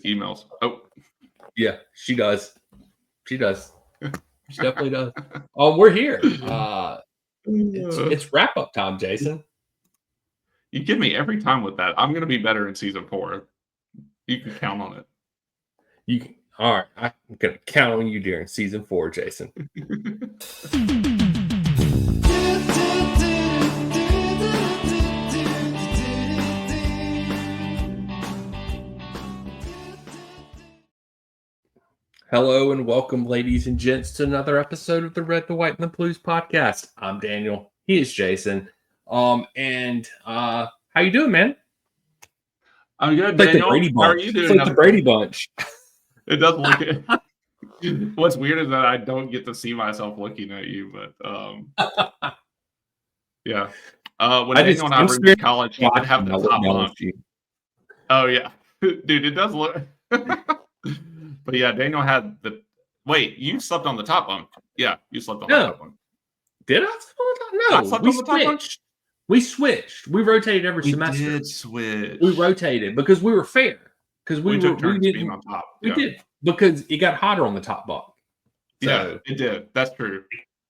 emails. Oh, yeah, she does. She does. She definitely does. Oh, we're here. It's wrap up time, Jason. You get me every time with that. I'm going to be better in season 4. You can count on it. All right. I'm going to count on you during season 4, Jason. Hello and welcome, ladies and gents, to another episode of the Red, the White, and the Blues podcast. I'm Daniel. He is Jason. How you doing, man? I'm good, it's Daniel. Like How are you doing? It's like the Brady Bunch. It doesn't look it. What's weird is that I don't get to see myself looking at you, but yeah. When Daniel and I were in college, he would have the top bunk. Oh yeah, dude, it does look. But yeah, Daniel had the. Wait, you slept on the top bunk? Yeah, you slept on the top bunk. Did I sleep on the top? No, I slept on the top bunk. We switched. We rotated every semester. We did switch. We rotated because we were fair. Because we took turns being on top. We did because it got hotter on the top bunk. So, yeah, it did. That's true.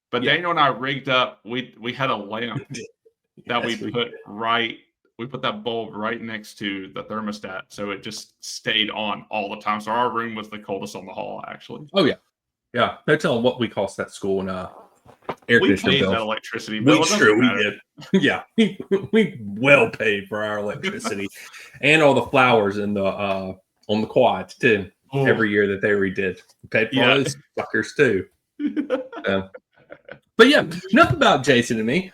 But Daniel and I rigged up. We had a lamp that we put right. We put that bulb right next to the thermostat, so it just stayed on all the time. So our room was the coldest on the hall, actually. Oh yeah, yeah. No telling what we cost that school and air conditioning bill. That electricity bill. We did. Yeah, we well paid for our electricity and all the flowers in the on the quads too. Oh. Every year that they redid, we paid for all those suckers too. But yeah, enough about Jason and me.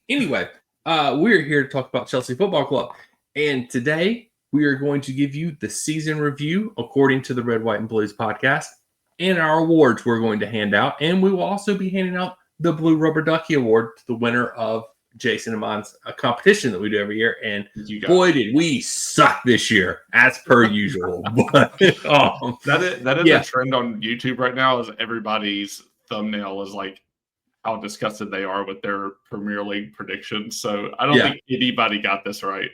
Anyway. We're here to talk about Chelsea Football Club. And today we are going to give you the season review according to the Red, White, and Blues podcast and our awards we're going to hand out. And we will also be handing out the Blue Rubber Ducky Award to the winner of Jason and mine's competition that we do every year. And boy, did we suck this year, as per usual. But, that is a trend on YouTube right now, is everybody's thumbnail is like how disgusted they are with their Premier League predictions. So I don't think anybody got this right.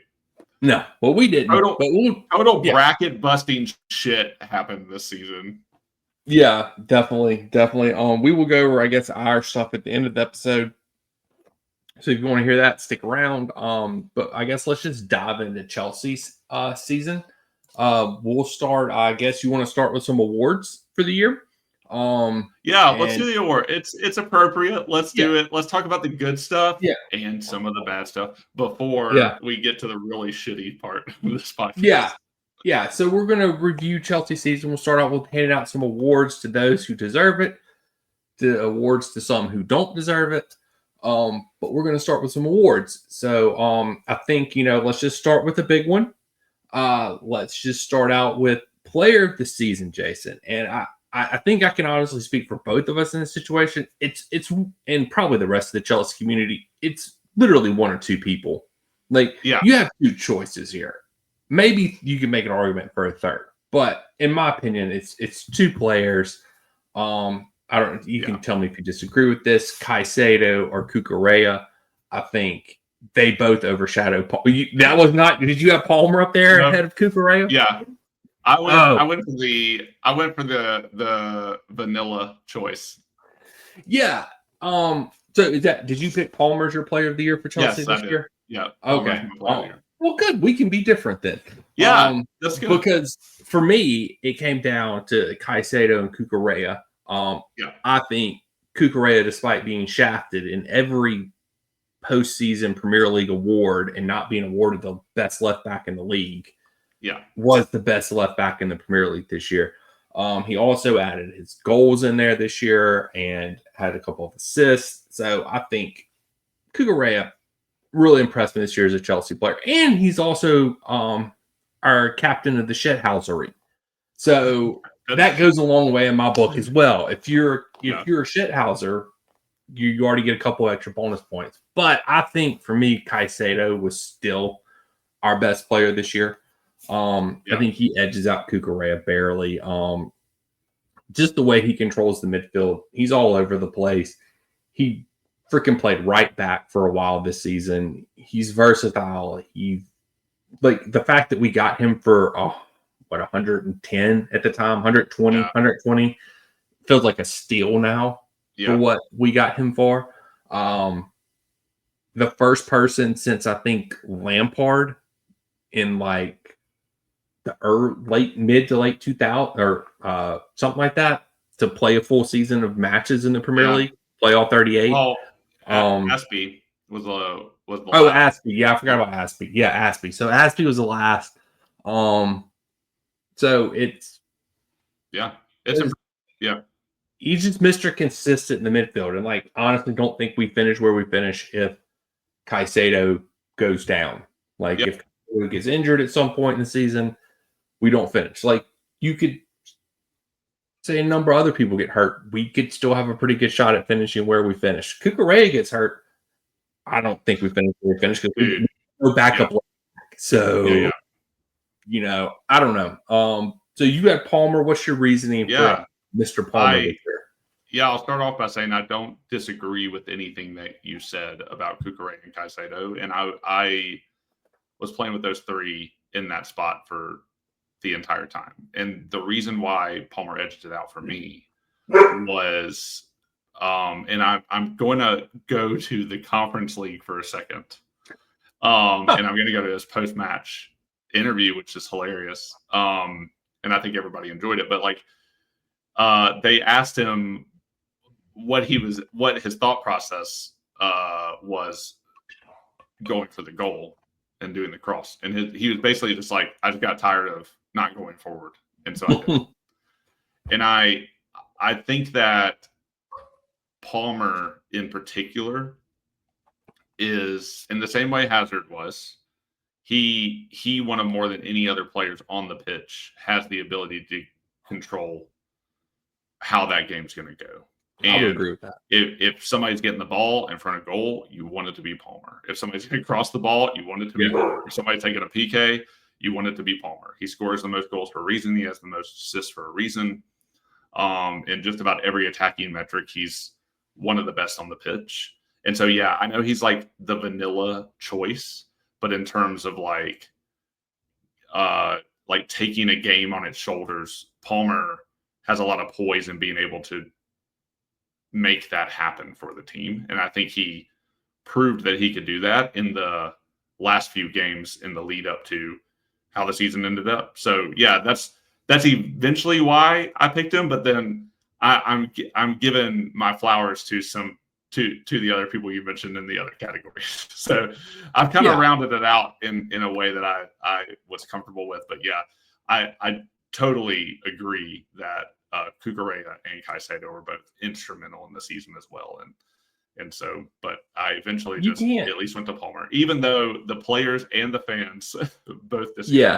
No, well, we didn't. Total bracket busting shit happened this season. Yeah, definitely. We will go over, I guess, our stuff at the end of the episode. So if you want to hear that, stick around. But I guess let's just dive into Chelsea's season. We'll start. I guess you want to start with some awards for the year. Let's do the award. It's appropriate. Let's do it. Let's talk about the good stuff and some of the bad stuff before we get to the really shitty part of this podcast. Yeah. So we're going to review Chelsea season. We'll start out with handing out some awards to those who deserve it, to awards to some who don't deserve it. But we're going to start with some awards. So I think, let's just start with the big one. Let's just start out with Player of the Season, Jason. And I think I can honestly speak for both of us in this situation. It's and probably the rest of the Chelsea community. It's literally one or two people. You have two choices here. Maybe you can make an argument for a third, but in my opinion, it's two players. I don't. You can tell me if you disagree with this. Caicedo or Cucurella. I think they both overshadow. That was not. Did you have Palmer up there ahead of Cucurella? Yeah. I went for the vanilla choice. Yeah. So did you pick Palmer as your player of the year for Chelsea this year? Yeah. Okay. Well, good. We can be different then. Yeah. That's good. Because for me, it came down to Caicedo and Cucurella. I think Cucurella, despite being shafted in every postseason Premier League award and not being awarded the best left back in the league, was the best left back in the Premier League this year. He also added his goals in there this year and had a couple of assists. So I think Cucurella really impressed me this year as a Chelsea player. And he's also our captain of the shithousery. So that goes a long way in my book as well. If you're a shithouser, you already get a couple extra bonus points. But I think for me, Caicedo was still our best player this year. I think he edges out Cucurella barely. Just the way he controls the midfield, he's all over the place. He freaking played right back for a while this season. He's versatile. The fact that we got him for 110 at the time, 120, Yeah. 120. Feels like a steal now for what we got him for. The first person since I think Lampard in like the mid to late 2000 or something like that to play a full season of matches in the Premier League, play all 38. Oh, Aspie was the last. Aspie. Yeah, I forgot about Aspie. Yeah, Aspie. So Aspie was the last. So it's he's just Mr. Consistent in the midfield, and like honestly, don't think we finish where we finish if Caicedo goes down. Like if Caicedo gets injured at some point in the season, we don't finish. Like you could say a number of other people get hurt, we could still have a pretty good shot at finishing where we finish. Cucurella gets hurt, I don't think we finish where we finish because we no backup. So you know, I don't know. So you got Palmer. What's your reasoning for Mr. Palmer this year? Yeah, I'll start off by saying I don't disagree with anything that you said about Cucurella and Caicedo, and I was playing with those three in that spot for the entire time. And the reason why Palmer edged it out for me was, and I'm going to go to the Conference League for a second, and I'm going to go to his post-match interview, which is hilarious. And I think everybody enjoyed it. But like, they asked him what his thought process was going for the goal and doing the cross. And he was basically just like, I just got tired of not going forward. And so I did. And I think that Palmer in particular is in the same way Hazard was. He one of more than any other players on the pitch has the ability to control how that game's going to go. And I would agree with that. If somebody's getting the ball in front of goal, you want it to be Palmer. If somebody's going to cross the ball, you want it to be Palmer. If somebody's taking a PK, you want it to be Palmer. He scores the most goals for a reason. He has the most assists for a reason. In just about every attacking metric, he's one of the best on the pitch. And so, yeah, I know he's like the vanilla choice, but in terms of like taking a game on its shoulders, Palmer has a lot of poise in being able to make that happen for the team. And I think he proved that he could do that in the last few games in the lead up to how the season ended up. So yeah, that's eventually why I picked him. But then I'm giving my flowers to the other people you mentioned in the other categories. So I've kind of rounded it out in a way that I was comfortable with. But yeah, I totally agree that Cucurella and Caicedo were both instrumental in the season as well. And so, but I eventually just at least went to Palmer, even though the players and the fans both disagreed. Yeah.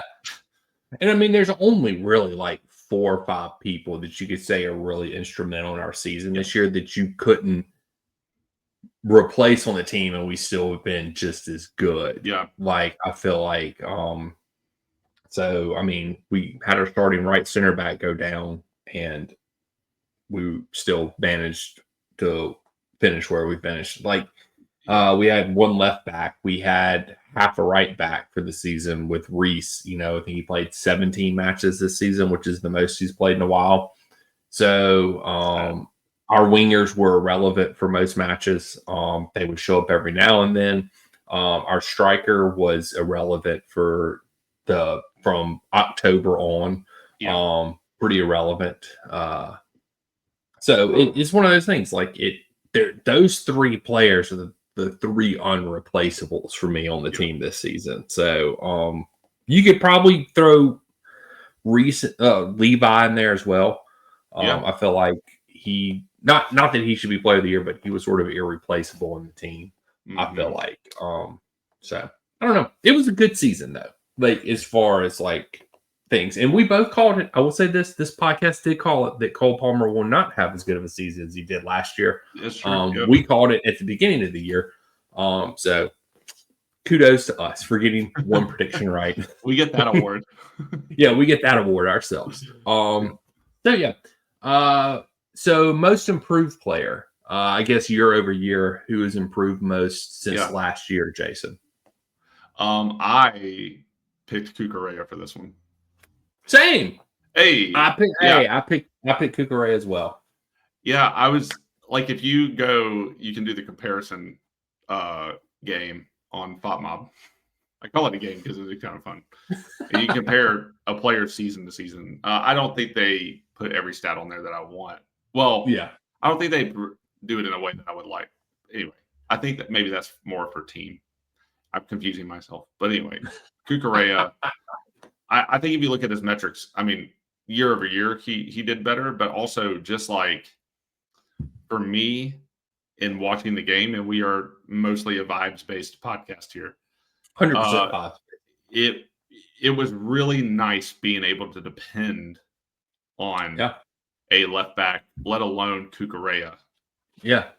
And I mean, there's only really like 4 or 5 people that you could say are really instrumental in our season this year that you couldn't replace on the team and we still have been just as good. Yeah. Like, I feel like, so, I mean, we had our starting right center back go down and we still managed to finish where we finished. Like, we had one left back. We had half a right back for the season with Reese. You know, I think he played 17 matches this season, which is the most he's played in a while. So, our wingers were irrelevant for most matches. They would show up every now and then. Our striker was irrelevant from October on. Yeah. Pretty irrelevant. So it's one of those things. Like those 3 players are the 3 unreplaceables for me on the team this season. So you could probably throw Levi in there as well. I feel like he not that he should be player of the year, but he was sort of irreplaceable in the team. Mm-hmm. I feel like so I don't know. It was a good season though. Like as far as like things, and we both called it. I will say this podcast did call it that Cole Palmer will not have as good of a season as he did last year. That's true. We called it at the beginning of the year. So kudos to us for getting one prediction right. We get that award. Yeah, we get that award ourselves. So yeah. So most improved player, I guess year over year, who has improved most since last year, Jason? I picked Cucurella for this one. Same. Hey, I picked Cucurella as well. Yeah, I was like, if you go, you can do the comparison game on FOTMob. I call it a game because it's kind of fun. And you compare a player's season to season. I don't think they put every stat on there that I want. Well, yeah, I don't think they do it in a way that I would like. Anyway, I think that maybe that's more for team. I'm confusing myself. But anyway, Cucurella, I think if you look at his metrics, I mean, year over year, he did better, but also just like for me in watching the game, and we are mostly a vibes-based podcast here. 100% vibes. It was really nice being able to depend on a left back, let alone Cucurella. Yeah.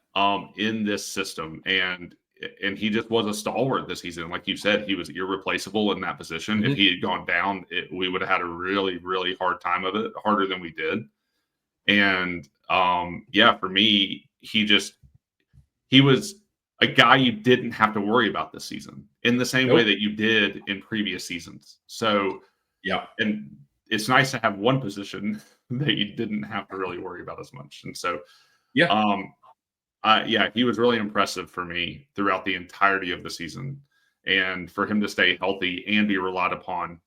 In this system, and he just was a stalwart this season. Like you said, he was irreplaceable in that position. Mm-hmm. If he had gone down, we would have had a really, really hard time of it, harder than we did. And for me, he was a guy you didn't have to worry about this season in the same way that you did in previous seasons. So and it's nice to have one position that you didn't have to really worry about as much. And so he was really impressive for me throughout the entirety of the season. And for him to stay healthy and be relied upon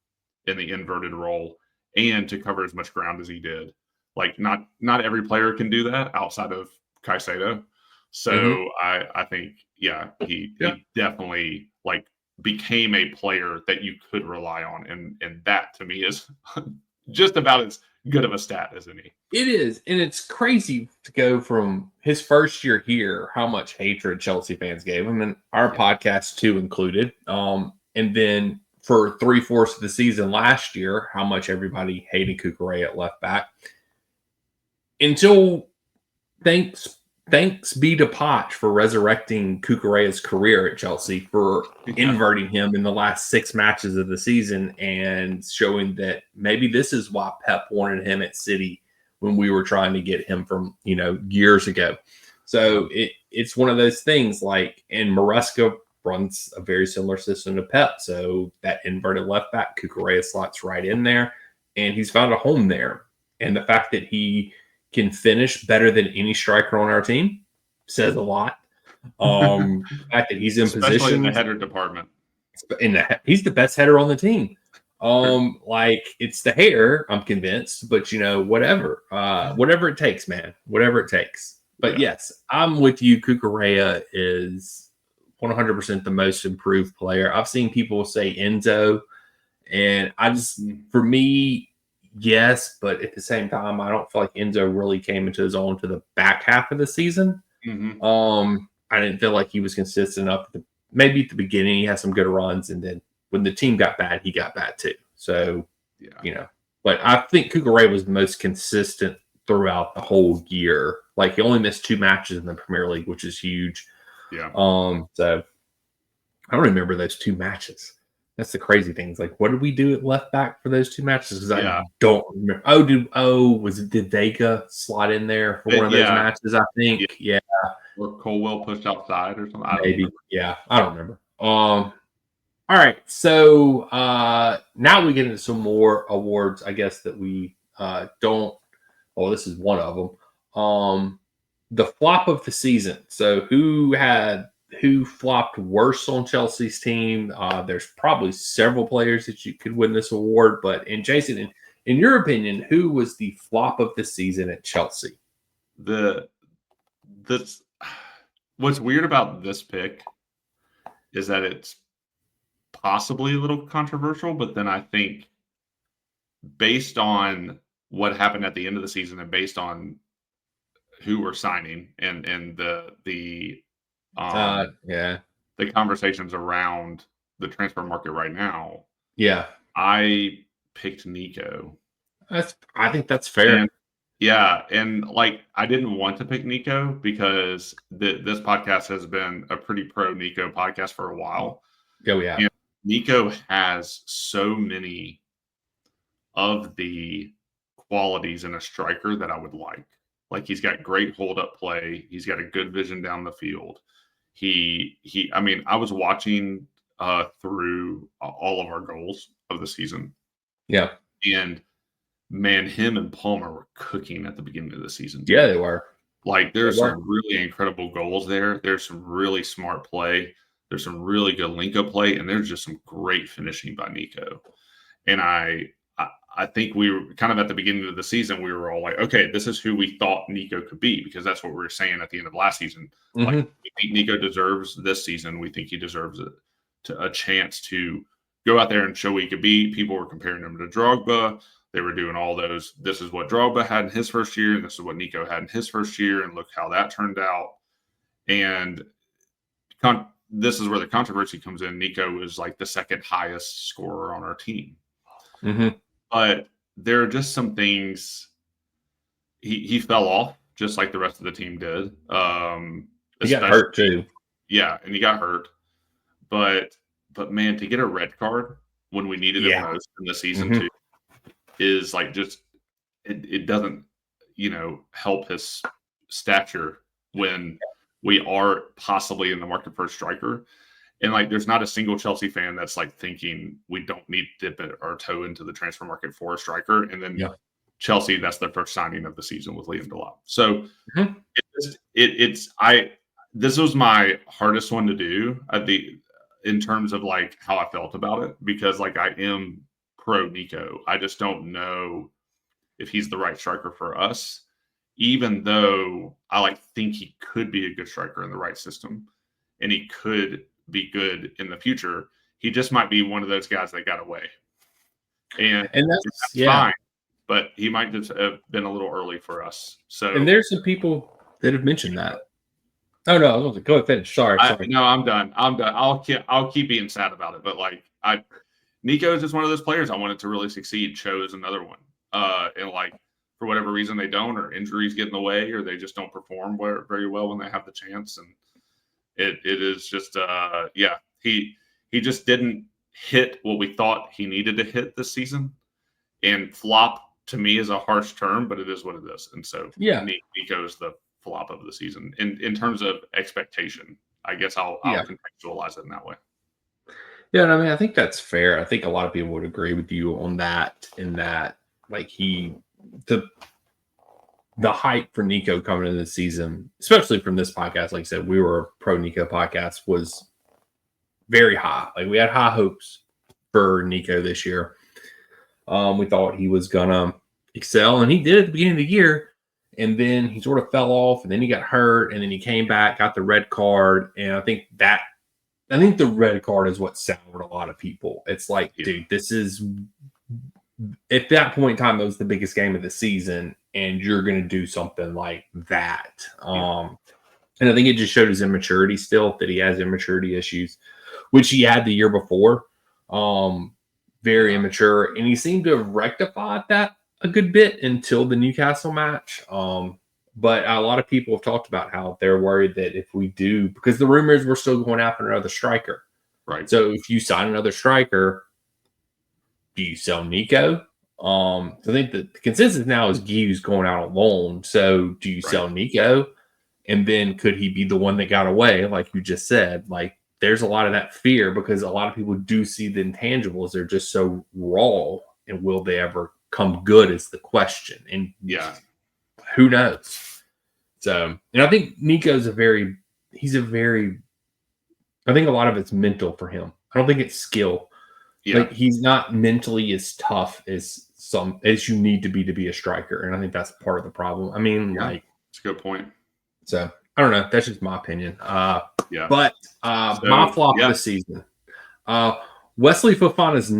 in the inverted role and to cover as much ground as he did. Like not every player can do that outside of Caicedo. So I think, he definitely like became a player that you could rely on. And that to me is just about as good of a stat as any. It is. And it's crazy to go from his first year here, how much hatred Chelsea fans gave him, and our podcast too included. And then for 3/4 of the season last year, how much everybody hated Cucurella at left back. Until thanks be to Poch for resurrecting Cucurella's career at Chelsea, for inverting him in the last 6 matches of the season and showing that maybe this is why Pep wanted him at City when we were trying to get him from, years ago. So it's one of those things like, and Maresca runs a very similar system to Pep. So that inverted left back, Cucurella slots right in there, and he's found a home there. And the fact that he can finish better than any striker on our team says a lot. The fact that he's in especially position in the header department. He's the best header on the team. Like it's the hair, I'm convinced, but whatever it takes, man, whatever it takes. But yes, I'm with you. Cucurella is 100% the most improved player. I've seen people say Enzo, and for me, yes, but at the same time, I don't feel like Enzo really came into his own to the back half of the season. I didn't feel like he was consistent enough. Maybe at the beginning, he had some good runs, and then when the team got bad, he got bad too. So, but I think Cucurella was the most consistent throughout the whole year. Like he only missed 2 matches in the Premier League, which is huge. So I don't remember those 2 matches. That's the crazy thing. It's like, what did we do at left back for those 2 matches? Because I don't remember. Did Vega slot in there for one of those matches? I think, Or Colwell pushed outside or something. Maybe, I don't remember. All right, so now we get into some more awards, I guess, that we don't. Oh, this is one of them. The flop of the season. So who flopped worse on Chelsea's team? There's probably several players that you could win this award, but Jason, in your opinion, who was the flop of the season at Chelsea? What's weird about this pick is that it's possibly a little controversial, but then I think based on what happened at the end of the season and based on who we're signing and the conversations around the transfer market right now. I picked Nico. I think that's fair. And like I didn't want to pick Nico because this podcast has been a pretty pro Nico podcast for a while. And Nico has so many of the qualities in a striker that I would like. Like he's got great hold up play. He's got a good vision down the field. I mean, I was watching through all of our goals of the season. And man, him and Palmer were cooking at the beginning of the season. Yeah, they were. Like, there's some really incredible goals there. There's some really smart play. There's some really good link-up play, and there's just some great finishing by Nico. And I think we were kind of at the beginning of the season, we were all like, okay, this is who we thought Nico could be, because that's what we were saying at the end of last season. Like, we think Nico deserves this season. We think he deserves a chance to go out there and show what he could be. People were comparing him to Drogba. They were doing all those. This is what Drogba had in his first year, and this is what Nico had in his first year, and look how that turned out. And this is where the controversy comes in. Nico is like the second highest scorer on our team. But there are just some things. He fell off just like the rest of the team did. He got hurt too. Yeah, and he got hurt. But man, to get a red card when we needed it most in the season too is like just it doesn't help his stature when we are possibly in the market for a striker. And like, there's not a single Chelsea fan that's like thinking we don't need to dip our toe into the transfer market for a striker. And then Chelsea, that's their first signing of the season with Liam Delap. So this was my hardest one to do in terms of like how I felt about it, because like I am pro Nico. I just don't know if he's the right striker for us, even though I think he could be a good striker in the right system, and he could be good in the future. He just might be one of those guys that got away, and that's fine. But he might just have been a little early for us. So, and there's some people that have mentioned that. Oh no, I was going to go ahead and finish. Sorry. No, I'm done. I'll keep being sad about it. But like, Nico is just one of those players I wanted to really succeed. Chose another one, and like, for whatever reason they don't, or injuries get in the way, or they just don't perform very well when they have the chance. And it is just he just didn't hit what we thought he needed to hit this season. And flop to me is a harsh term, but it is what it is. And so Nico is the flop of the season in terms of expectation. I guess I'll contextualize it in that way. Yeah, and I mean, I think that's fair. I think a lot of people would agree with you on that, in that like the hype for Nico coming into the season, especially from this podcast, like I said, we were a pro Nico podcast, was very high. Like, we had high hopes for Nico this year. We thought he was gonna excel, and he did at the beginning of the year, and then he sort of fell off, and then he got hurt, and then he came back, got the red card, and I think the red card is what soured a lot of people. It's like, dude, this is, at that point in time, it was the biggest game of the season, and you're going to do something like that. And I think it just showed his immaturity still, that he has immaturity issues, which he had the year before. Very immature, and he seemed to have rectified that a good bit until the Newcastle match. But a lot of people have talked about how they're worried that if we do, because the rumors were still going after another striker. Right. So if you sign another striker, do you sell Nico? I think the consensus now is Gui's going out on loan. So do you sell Nico? And then could he be the one that got away, like you just said? Like, there's a lot of that fear, because a lot of people do see the intangibles. They're just so raw, and will they ever come good is the question. And who knows? So, and I think Nico's I think a lot of it's mental for him. I don't think it's skill. Yeah. Like, he's not mentally as tough as you need to be a striker. And I think that's part of the problem. I mean, it's a good point. So I don't know. That's just my opinion. But my flop of the season, Wesley Fofana's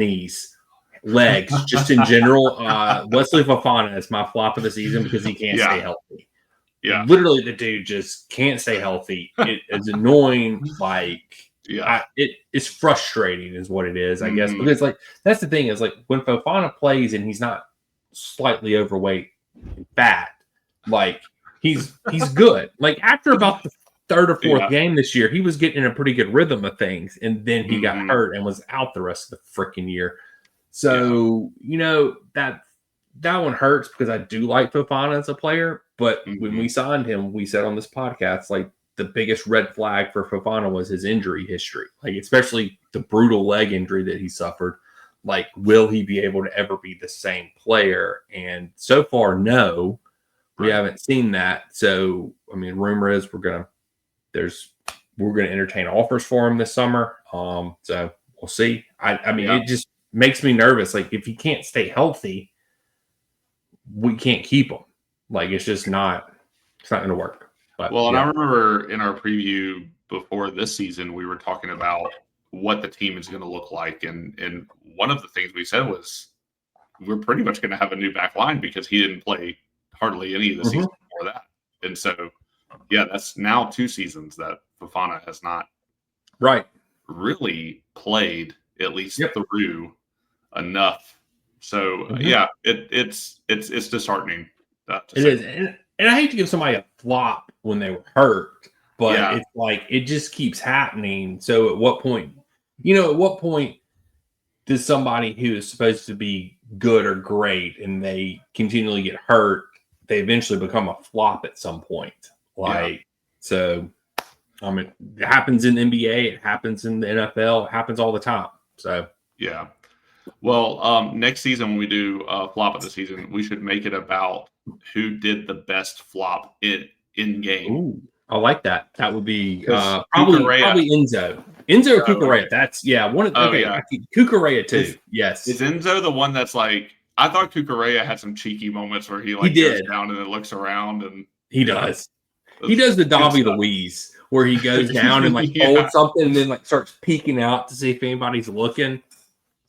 legs, just in general. Wesley Fofana is my flop of the season because he can't stay healthy. Yeah, literally, the dude just can't stay healthy. It is annoying. Like, it's frustrating, is what it is, I guess. Because like, that's the thing, is like, when Fofana plays and he's not slightly overweight, fat, like, he's good. Like, after about the third or fourth game this year, he was getting in a pretty good rhythm of things, and then he got hurt and was out the rest of the freaking year. So that one hurts, because I do like Fofana as a player, but when we signed him, we said on this podcast, like, the biggest red flag for Fofana was his injury history, like, especially the brutal leg injury that he suffered Like, will he be able to ever be the same player? And so far, no, we haven't seen that. So, I mean, rumor is we're gonna entertain offers for him this summer. So we'll see. I mean, it just makes me nervous. Like, if he can't stay healthy, we can't keep him. Like, it's just not. It's not going to work. But, and I remember in our preview before this season, we were talking about what the team is going to look like, and one of the things we said was we're pretty much going to have a new back line because he didn't play hardly any of the season before that, and so that's now 2 seasons that Fofana has not really played at least through enough. So it's disheartening. It is, and I hate to give somebody a flop when they were hurt, but it's like it just keeps happening. So at what point does somebody who is supposed to be good or great and they continually get hurt, they eventually become a flop at some point? So I mean, it happens in the NBA, it happens in the NFL, it happens all the time. So well, next season when we do flop of the season, we should make it about who did the best flop in game. Ooh, I like that. That would be probably Enzo. Enzo or Cucurella. That's one of Cucurella too. Yes. Is Enzo the one that's like, I thought Cucurella had some cheeky moments where he goes down and then looks around, and he does. He does the Dobby Louise where he goes down and holds something and then starts peeking out to see if anybody's looking.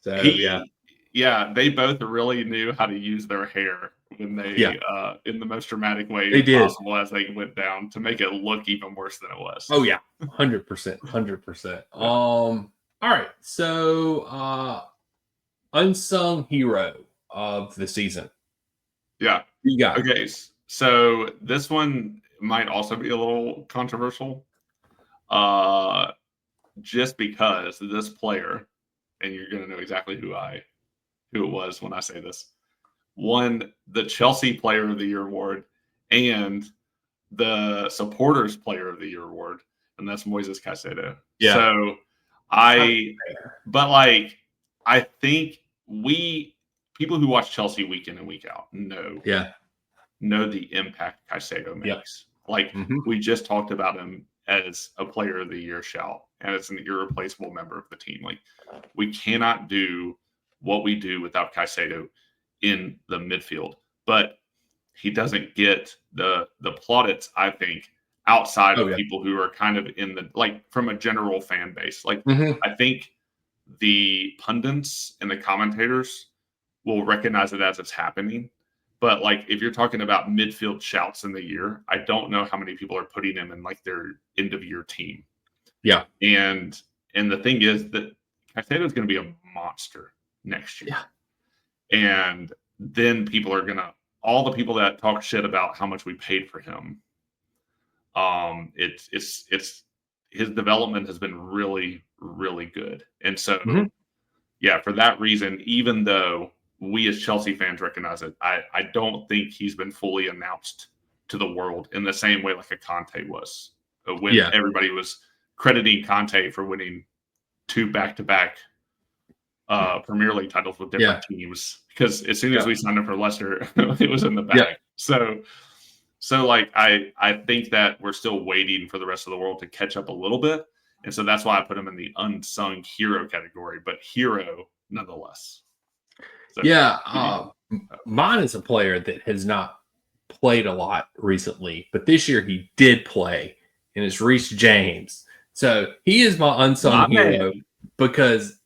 So they both really knew how to use their hair when they in the most dramatic way possible as they went down to make it look even worse than it was. Oh yeah, 100%. All right, so unsung hero of the season. Yeah, you got it. Okay, so this one might also be a little controversial, just because this player, and you're going to know exactly who it was when I say this, won the Chelsea Player of the Year award and the Supporters Player of the Year award, and that's Moises Caicedo. Yeah. So I think people who watch Chelsea week in and week out know the impact Caicedo makes. We just talked about him as a Player of the Year shout, and it's an irreplaceable member of the team. Like, we cannot do what we do without Caicedo in the midfield, but he doesn't get the plaudits, I think, outside of people who are kind of in the from a general fan base. I think the pundits and the commentators will recognize it as it's happening. But if you're talking about midfield shouts in the year, I don't know how many people are putting him in their end of year team. Yeah. And the thing is that Caicedo is going to be a monster next year. Yeah. And then people are going to, all the people that talk shit about how much we paid for him, it's his development has been really, really good. And so, for that reason, even though we as Chelsea fans recognize it, I don't think he's been fully announced to the world in the same way like a Conte was. When everybody was crediting Conte for winning 2 back-to-back Premier League titles with different teams, because as soon as we signed up for Leicester, it was in the bag. Yeah. So I think that we're still waiting for the rest of the world to catch up a little bit, and so that's why I put him in the unsung hero category, but hero nonetheless. So, mine is a player that has not played a lot recently, but this year he did play, and it's Reece James. So he is my unsung hero because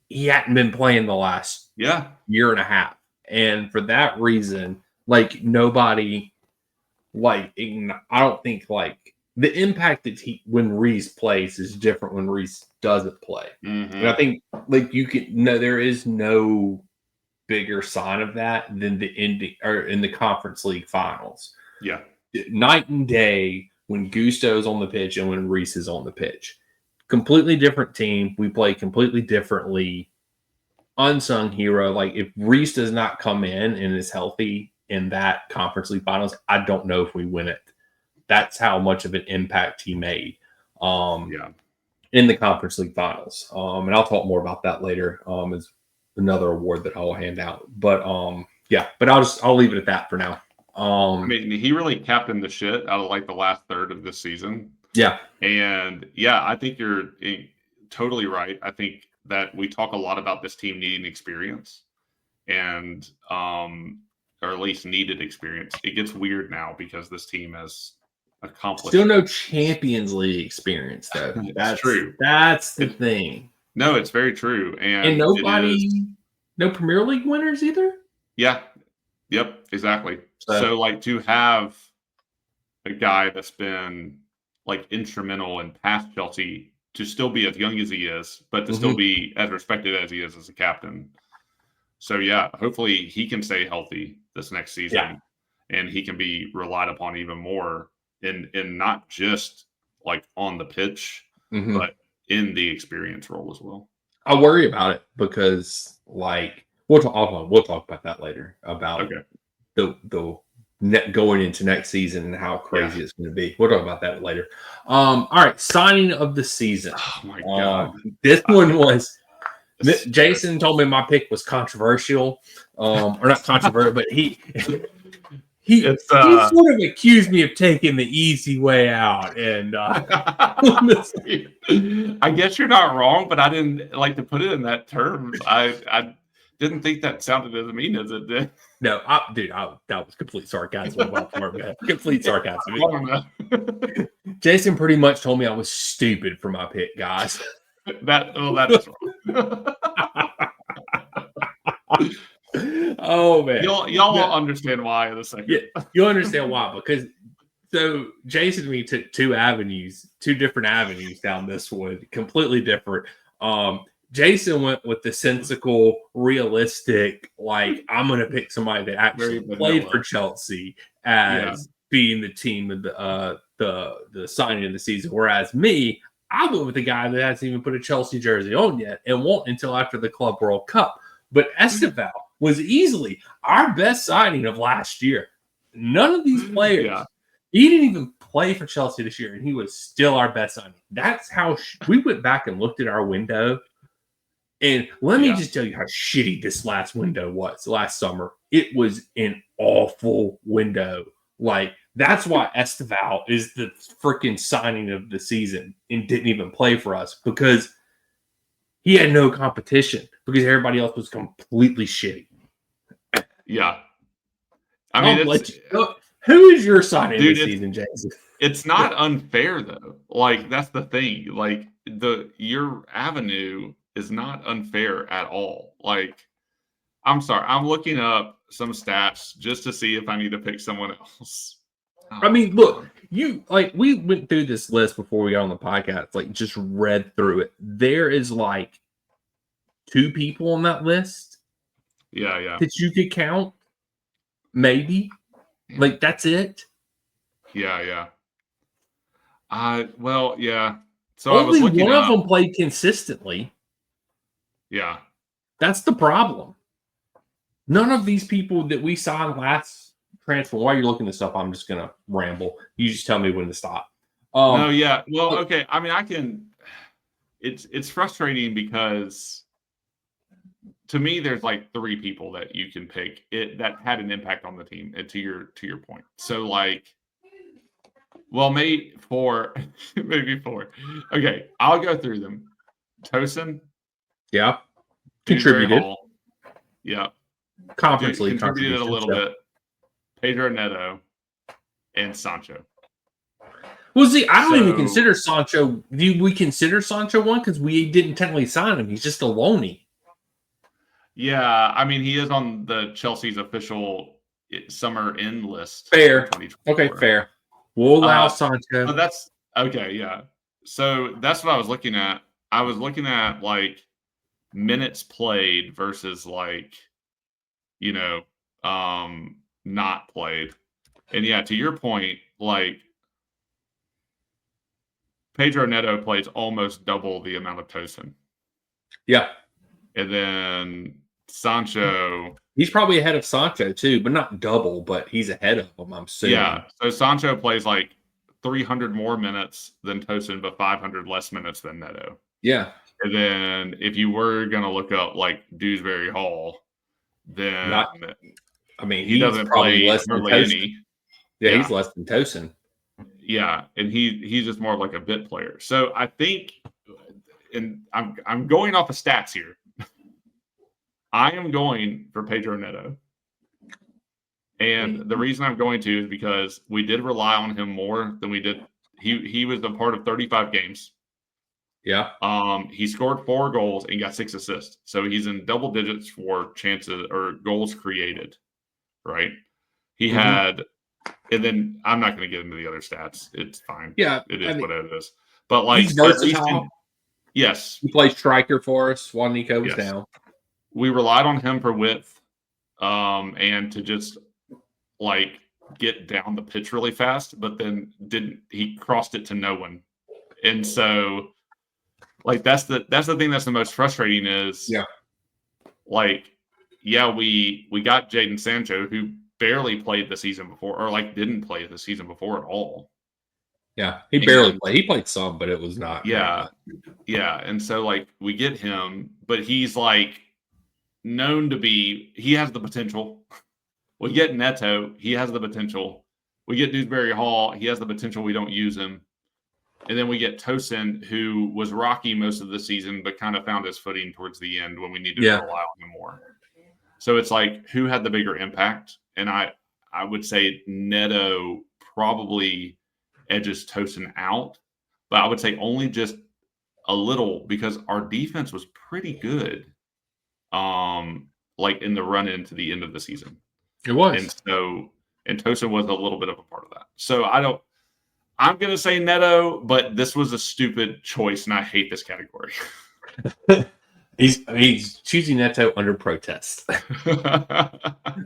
he hadn't been playing the last year and a half. And for that reason, nobody, I don't think the impact that when Reece plays is different when Reece doesn't play. Mm-hmm. And I think there is no bigger sign of that than in the Conference League finals. Yeah. Night and day when Gusto's on the pitch and when Reece is on the pitch. Completely different team. We play completely differently. Unsung hero. If Reece does not come in and is healthy in that Conference League finals, I don't know if we win it. That's how much of an impact he made in the Conference League finals. And I'll talk more about that later as another award that I'll hand out. But yeah, but I'll leave it at that for now. I mean, he really captained the shit out of like the last third of this season. Yeah. And yeah, I think you're totally right. I think that we talk a lot about this team needing experience and or at least needed experience. It gets weird now because this team has accomplished still no Champions League experience though. That's true. That's the thing. No, it's very true. And nobody, no Premier League winners either. Yeah. Yep, exactly. So like to have a guy that's been like instrumental in past Chelsea to still be as young as he is, but to still be as respected as he is as a captain. So yeah, hopefully he can stay healthy this next season and he can be relied upon even more in not just like on the pitch, but in the experience role as well. I worry about it because like we'll talk about that later about the net going into next season and how crazy it's going to be. We'll talk about that later. All right, signing of the season. Oh my god, this one was. Jason told me my pick was controversial, or not controversial, but he sort of accused me of taking the easy way out, and I guess you're not wrong, but I didn't like to put it in that terms. I didn't think that sounded as mean as it did. No, that was complete sarcasm. Complete sarcasm. Jason pretty much told me I was stupid for my pick, guys. That is wrong. Oh man, y'all will understand why in a second. Yeah, you'll understand why because so Jason and me took two different avenues down this one, completely different. Jason went with the sensical, realistic, like I'm going to pick somebody that actually played for Chelsea as being the team of the signing of the season, whereas me, I went with the guy that hasn't even put a Chelsea jersey on yet and won't until after the Club World Cup. But Estevao was easily our best signing of last year. None of these players, he didn't even play for Chelsea this year, and he was still our best signing. That's how we went back and looked at our window. And let me just tell you how shitty this last window was last summer. It was an awful window. Like, that's why Estevao is the freaking signing of the season and didn't even play for us because he had no competition because everybody else was completely shitty. Yeah. I mean, who is your signing of the season, Jason? It's not unfair, though. Like, that's the thing. Like, your avenue is not unfair at all. Like, I'm sorry. I'm looking up some stats just to see if I need to pick someone else. I mean, look, we went through this list before we got on the podcast, like just read through it. There is like 2 people on that list. Yeah. That you could count. Maybe. Like that's it. Yeah. Well, yeah. So only I was looking one of them played consistently. Yeah. That's the problem. None of these people that we signed last transfer. While you're looking this up, I'm just gonna ramble. You just tell me when to stop. No, yeah. Well, okay. I mean, I can. It's frustrating because to me, there's like 3 people that you can pick that had an impact on the team. And to your point, so like, well, maybe 4, maybe 4. Okay, I'll go through them. Tosin, contributed. Yeah, Conference League contributed a little bit. Pedro Neto and Sancho. Well, see, I don't even consider Sancho. Do we consider Sancho one? Because we didn't technically sign him. He's just a loanee. Yeah, I mean, he is on the Chelsea's official summer in list. Fair. Okay, fair. We'll allow Sancho. So that's okay, yeah. So that's what I was looking at. I was looking at like minutes played versus like, not played. And yeah, to your point, like Pedro Neto plays almost double the amount of Tosin. Yeah. And then Sancho. He's probably ahead of Sancho too, but not double, but he's ahead of him, I'm assuming. Yeah. So Sancho plays like 300 more minutes than Tosin, but 500 less minutes than Neto. Yeah. And then if you were going to look up like Dewsbury Hall, then he doesn't play less than hardly any. Yeah, he's less than Tosin. Yeah, and he's just more of like a bit player. So I think, and I'm going off of stats here. I am going for Pedro Neto. And the reason I'm going to is because we did rely on him more than we did. He was a part of 35 games. Yeah. He scored 4 goals and got 6 assists. So he's in double digits for chances or goals created, right? He had, and then I'm not going to get into the other stats. It's fine. Yeah. It is what it is. But like, he's versatile. Yes. He plays striker for us while Nico was down. We relied on him for width and to just like get down the pitch really fast, but then he crossed it to no one. And so like that's the thing that's the most frustrating is we got Jadon Sancho, who barely played the season before, or like didn't play the season before at all. Yeah, he barely played. He played some, but it was not. Yeah. And so like we get him, but he's like known to be, he has the potential. We get Neto, he has the potential. We get Dewsbury Hall, he has the potential. We don't use him. And then we get Tosin, who was rocky most of the season, but kind of found his footing towards the end when we needed to rely on him more. So it's like, who had the bigger impact? And I would say Neto probably edges Tosin out, but I would say only just a little because our defense was pretty good. Like in the run into the end of the season. It was. And Tosin was a little bit of a part of that. So I'm going to say Neto, but this was a stupid choice, and I hate this category. He's choosing Neto under protest.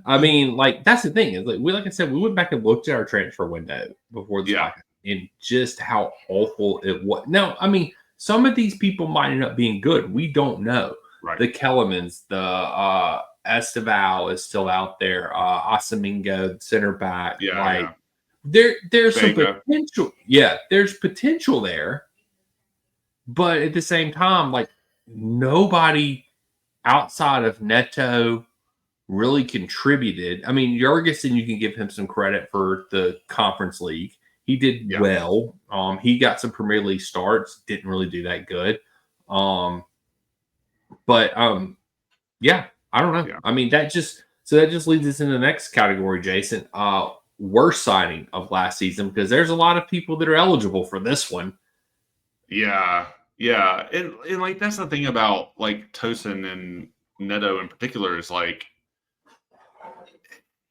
I mean, like, that's the thing. Is like I said, we went back and looked at our transfer window before this and just how awful it was. Now, I mean, some of these people might end up being good. We don't know. Right. The Kellermans, the Esteval is still out there. Asamingo, center back. There's some potential. Yeah, there's potential there. But at the same time, like, nobody outside of Neto really contributed. I mean, Jurgensen, you can give him some credit for the Conference League. He did well. He got some Premier League starts. Didn't really do that good. But I don't know. Yeah. I mean, that just leads us into the next category, Jason. Worst signing of last season, because there's a lot of people that are eligible for this one. Yeah. And like that's the thing about like Tosin and Neto in particular is like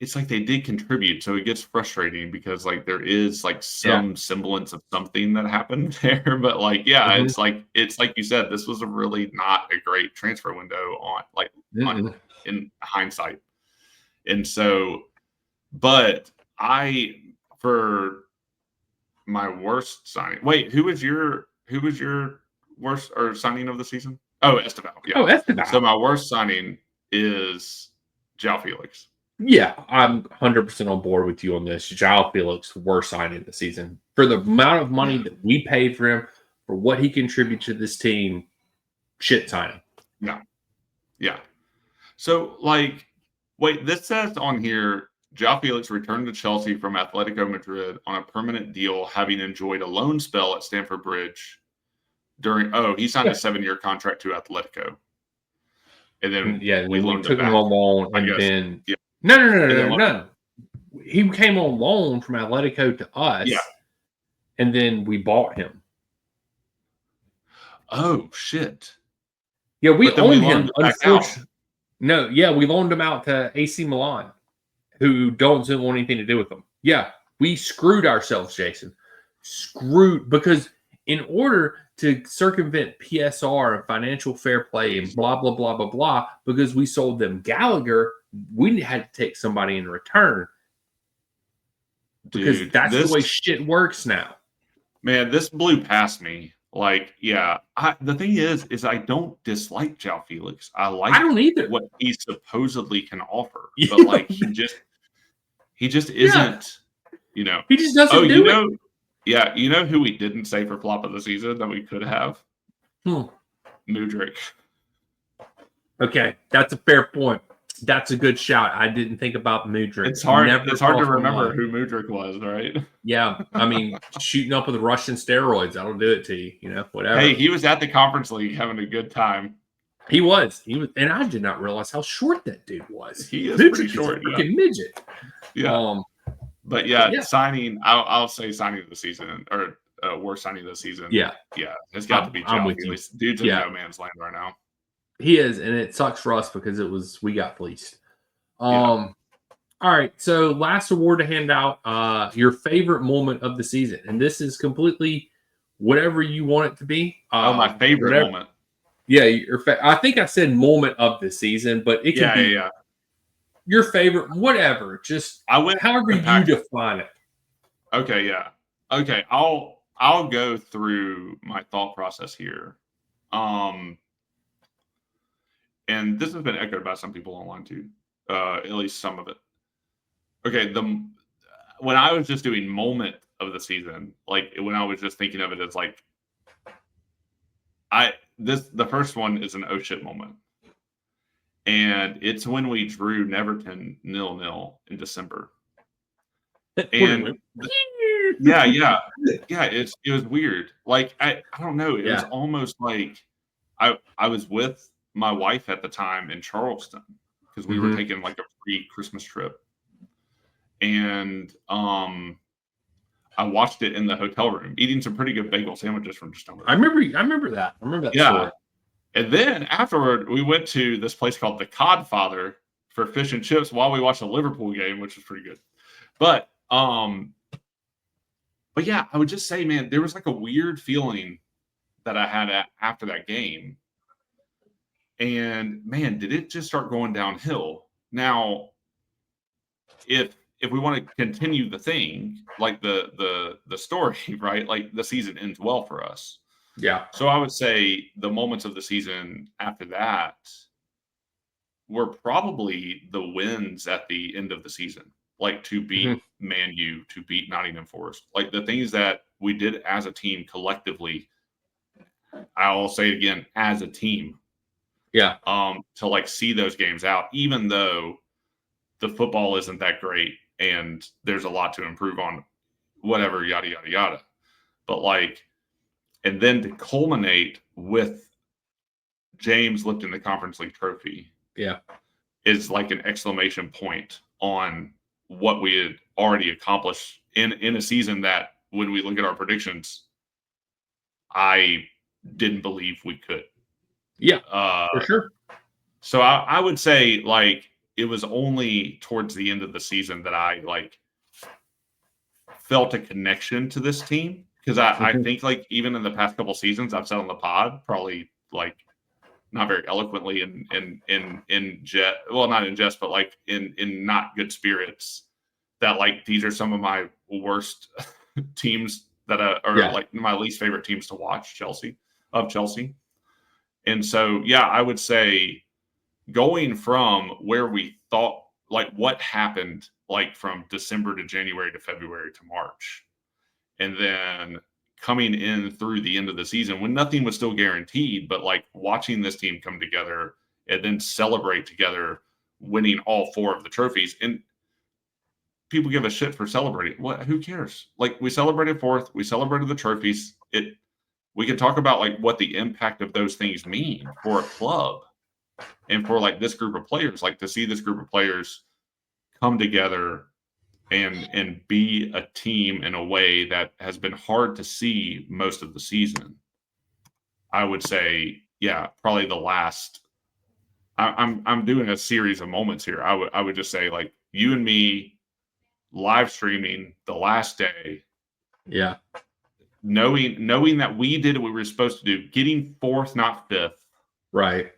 it's like they did contribute, so it gets frustrating because like there is like some semblance of something that happened there, but like it's like you said, this was a really not a great transfer window in hindsight, and so, but for my worst signing. Wait, who was your worst or signing of the season? Oh, Esteval. Yeah. Oh, Esteval. So my worst signing is João Felix. Yeah, I'm 100% on board with you on this. João Felix, worst signing of the season. For the amount of money that we paid for him, for what he contributed to this team, shit signing. Yeah. So, like, wait, this says on here, João Felix returned to Chelsea from Atletico Madrid on a permanent deal, having enjoyed a loan spell at Stamford Bridge he signed a 7-year contract to Atletico. And then we took him on loan and then No. He came on loan from Atletico to us. Yeah. And then we bought him. Oh, shit. Yeah, we owned him. We loaned him out to AC Milan, who don't want anything to do with him. Yeah, we screwed ourselves, Jason. Because in order to circumvent PSR and financial fair play and blah, blah, blah, blah, blah, because we sold them Gallagher, we had to take somebody in return. Because that's the way shit works now. Man, this blew past me. Like, the thing is I don't dislike João Felix. I don't either. What he supposedly can offer. But like he just isn't, He just doesn't do it. Yeah, you know who we didn't say for flop of the season that we could have? Mudryk. Okay, that's a fair point. That's a good shout. I didn't think about Mudryk. It's hard to remember who Mudryk was, right? Yeah, I mean, shooting up with Russian steroids, that'll do it to you, whatever. Hey, he was at the Conference League having a good time. He was, and I did not realize how short that dude was. He is pretty short. Freaking midget. Yeah. But signing, I'll say signing of the season, or worst signing of the season. Yeah. It's got to be Joe. Dude's in no man's land right now. He is, and it sucks for us because we got fleeced. All right, so last award to hand out, your favorite moment of the season, and this is completely whatever you want it to be. My favorite moment. Yeah, I think I said moment of the season, but it can be your favorite, whatever. Just however you define it. Okay, yeah. Okay, I'll go through my thought process here. And this has been echoed by some people online too, at least some of it. Okay, when I was just doing moment of the season, like when I was just thinking of it as like, the first one is an oh shit moment. And it's when we drew Neverton 0-0 in December. And it was weird. Like I don't know. It was almost like I was with my wife at the time in Charleston because we were taking like a pre-Christmas trip. And I watched it in the hotel room, eating some pretty good bagel sandwiches from just over there. I remember that. Story. And then afterward, we went to this place called the Codfather for fish and chips while we watched the Liverpool game, which was pretty good. But yeah, I would just say, man, there was like a weird feeling that I had after that game. And man, did it just start going downhill? Now, if we want to continue the thing, like the story, right? Like the season ends well for us. Yeah. So I would say the moments of the season after that were probably the wins at the end of the season, like to beat Man U, to beat Nottingham Forest, like the things that we did as a team collectively. I'll say it again, as a team. Yeah. To like see those games out, even though the football isn't that great and there's a lot to improve on, whatever, yada, yada, yada. But like, and then to culminate with James lifting the Conference League trophy, is like an exclamation point on what we had already accomplished in a season that, when we look at our predictions, I didn't believe we could. Yeah, for sure. So I would say like it was only towards the end of the season that I like felt a connection to this team. Because I think, like, even in the past couple seasons, I've said on the pod, probably, like, not very eloquently in jest, well, not in jest, but, like, in not good spirits, that, like, these are some of my worst teams that are, like, my least favorite teams to watch, Chelsea. And so, I would say going from where we thought, like, what happened, like, from December to January to February to March, and then coming in through the end of the season when nothing was still guaranteed, but like watching this team come together and then celebrate together, winning all 4 of the trophies. And people give a shit for celebrating. What? Who cares? Like, we celebrated 4th, we celebrated the trophies. We can talk about like what the impact of those things mean for a club and for like this group of players, like to see this group of players come together and be a team in a way that has been hard to see most of the season. I would say, probably the last. I'm doing a series of moments here. I would just say, like, you and me live streaming the last day. Yeah. Knowing that we did what we were supposed to do, getting 4th, not 5th. Right.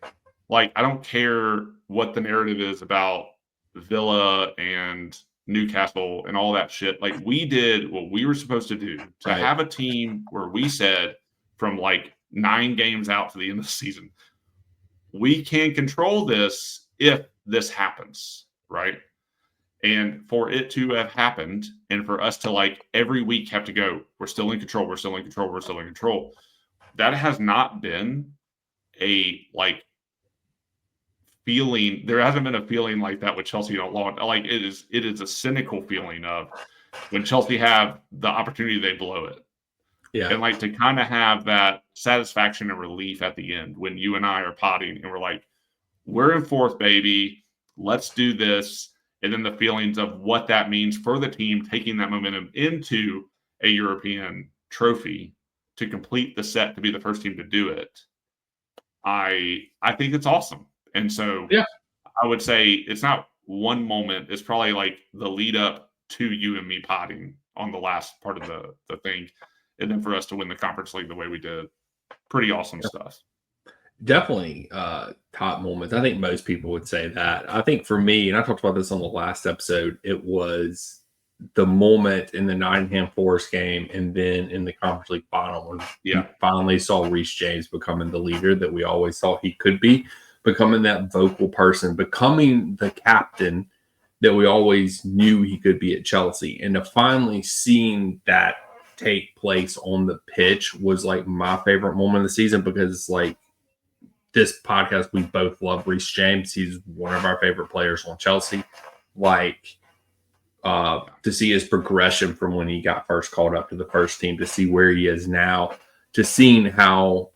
Like, I don't care what the narrative is about Villa and Newcastle and all that shit. Like, we did what we were supposed to do to have a team where we said from like 9 games out to the end of the season, we can control this if this happens, right? And for it to have happened and for us to like every week have to go, we're still in control, we're still in control, we're still in control. That has not been a feeling. There hasn't been a feeling like that with Chelsea in a long. Like it is a cynical feeling of when Chelsea have the opportunity, they blow it. Yeah. And to kind of have that satisfaction and relief at the end when you and I are potting and we're like, we're in fourth, baby. Let's do this. And then the feelings of what that means for the team taking that momentum into a European trophy to complete the set to be the first team to do it. I think it's awesome. And so I would say it's not one moment. It's probably the lead up to you and me potting on the last part of the thing. And then for us to win the Conference League the way we did, pretty awesome stuff. Definitely top moments. I think most people would say that. I think for me, and I talked about this on the last episode, it was the moment in the Nottingham Forest game and then in the Conference League final when we finally saw Reece James becoming the leader that we always thought he could be, becoming that vocal person, becoming the captain that we always knew he could be at Chelsea. And to finally seeing that take place on the pitch was my favorite moment of the season because this podcast, we both love Reece James. He's one of our favorite players on Chelsea. To see his progression from when he got first called up to the first team, to see where he is now, to seeing how,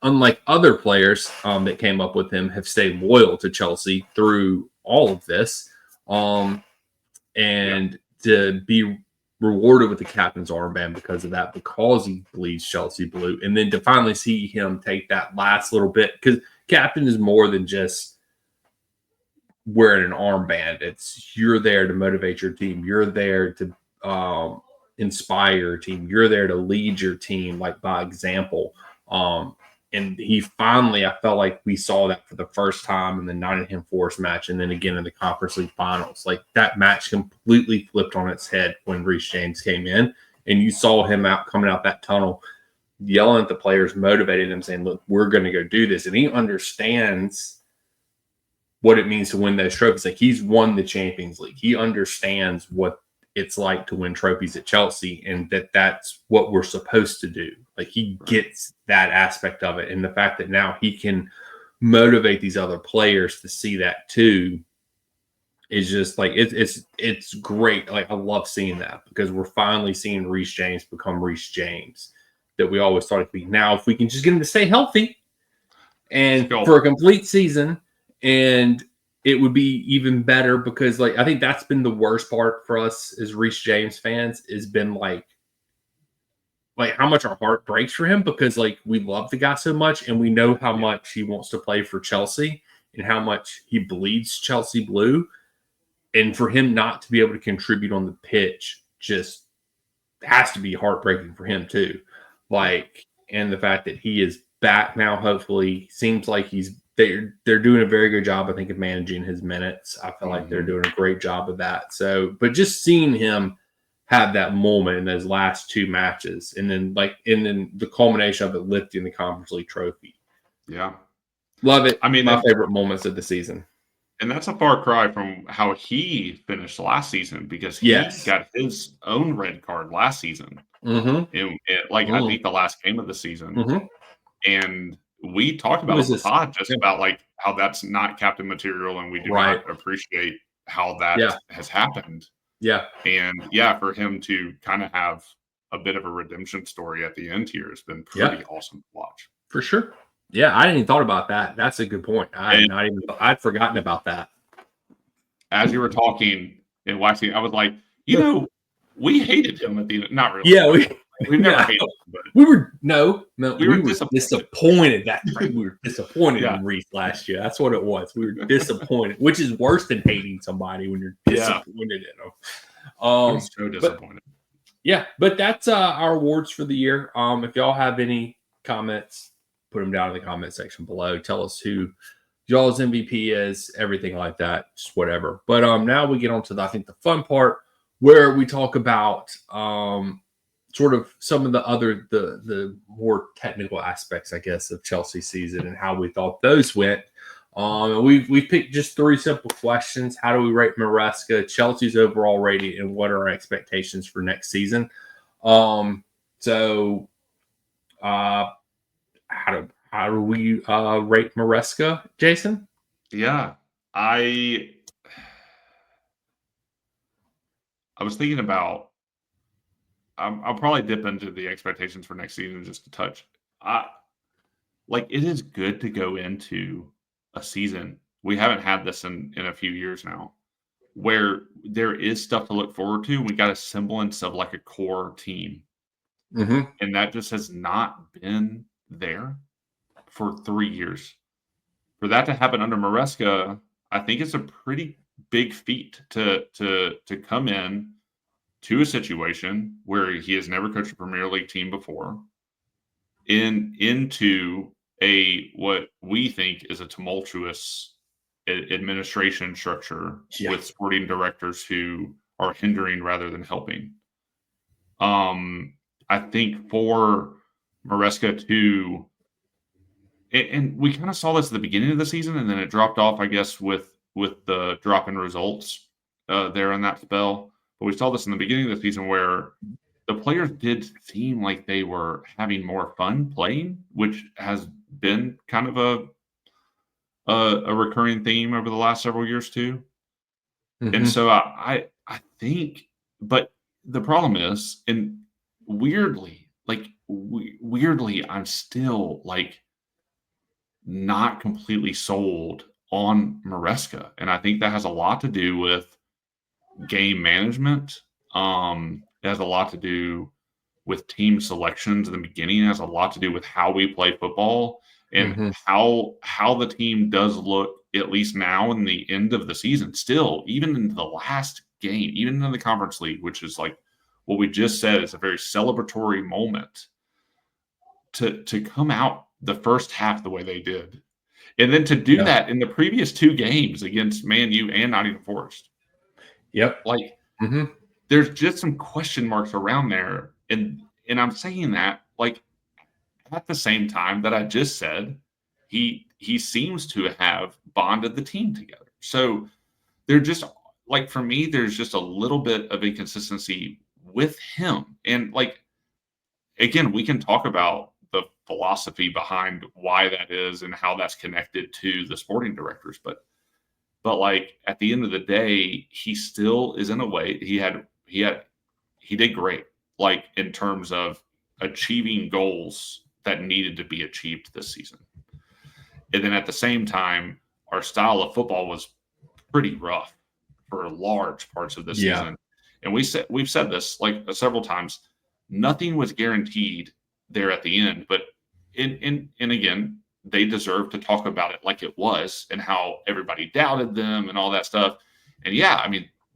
unlike other players that came up with him, have stayed loyal to Chelsea through all of this, and to be rewarded with the captain's armband because of that, because he bleeds Chelsea blue. And then to finally see him take that last little bit, because captain is more than just wearing an armband. It's you're there to motivate your team. You're there to inspire your team. You're there to lead your team by example. And he finally, I felt like we saw that for the first time in the Nottingham Forest match and then again in the Conference League finals. That match completely flipped on its head when Reece James came in and you saw him coming out that tunnel, yelling at the players, motivating them, saying, look, we're going to go do this. And he understands what it means to win those trophies. He's won the Champions League. He understands what it's like to win trophies at Chelsea and that's what we're supposed to do. He gets that aspect of it. And the fact that now he can motivate these other players to see that too is just it's great. I love seeing that because we're finally seeing Reece James become Reece James that we always thought it could be. Now, if we can just get him to stay healthy and for a complete season, and it would be even better because I think that's been the worst part for us as Reece James fans has been how much our heart breaks for him because we love the guy so much and we know how much he wants to play for Chelsea and how much he bleeds Chelsea blue. And for him not to be able to contribute on the pitch just has to be heartbreaking for him too. And the fact that he is back now, hopefully seems like they're doing a very good job, I think, of managing his minutes. I feel like they're doing a great job of that. So, but just seeing him have that moment in those last two matches, and then the culmination of it lifting the Conference League trophy. Yeah, love it. I mean, my favorite moments of the season. And that's a far cry from how he finished last season because he got his own red card last season. Mm-hmm. I think the last game of the season, and we talked about on the pod about how that's not captain material, and we do not appreciate how that has happened. Yeah. And for him to kind of have a bit of a redemption story at the end here has been pretty awesome to watch. For sure. Yeah, I hadn't even thought about that. That's a good point. I'd forgotten about that. As you were talking and watching, I was like, we hated him at the end. Not really. Yeah, we never hated him. But we were we were disappointed. We were disappointed in Reece last year. That's what it was. We were disappointed, which is worse than hating somebody when you're disappointed in them. I'm so disappointed. But that's our awards for the year. If y'all have any comments, put them down in the comment section below. Tell us who y'all's MVP is, everything like that, just whatever. But now we get on to I think the fun part where we talk about sort of some of the other the more technical aspects, I guess, of Chelsea season and how we thought those went. We picked just 3 simple questions. How do we rate Maresca, Chelsea's overall rating, and what are our expectations for next season? How How do we rate Maresca, Jason? Yeah, I was thinking about. I'll probably dip into the expectations for next season just a touch. It is good to go into a season. We haven't had this in a few years now, where there is stuff to look forward to. We got a semblance of like a core team, and that just has not been there for 3 years. For that to happen under Maresca, I think it's a pretty big feat to come in to a situation where he has never coached a Premier League team before, into what we think is a tumultuous administration structure with sporting directors who are hindering rather than helping. I think for Maresca to, and we kind of saw this at the beginning of the season, and then it dropped off, I guess, with the drop in results there in that spell. But we saw this in the beginning of the season where the players did seem like they were having more fun playing, which has been kind of a recurring theme over the last several years too. And so I think, but the problem is, and weirdly, I'm still not completely sold on Maresca, and I think that has a lot to do with game management. It has a lot to do with team selections in the beginning. It has a lot to do with how we play football and how the team does look, at least now in the end of the season. Still, even in the last game, even in the Conference League, which is like what we just said, is a very celebratory moment to come out the first half the way they did, and then to do that in the previous 2 games against Man U and Nottingham Forest. Yep. There's just some question marks around there. And I'm saying that at the same time that I just said, he seems to have bonded the team together. So they're just for me, there's just a little bit of inconsistency with him. And again, we can talk about the philosophy behind why that is and how that's connected to the sporting directors. But at the end of the day, he still is in a way he did great, in terms of achieving goals that needed to be achieved this season. And then at the same time, our style of football was pretty rough for large parts of the season. And we've said this several times. Nothing was guaranteed there at the end, but and again, they deserve to talk about it like it was and how everybody doubted them and all that stuff. And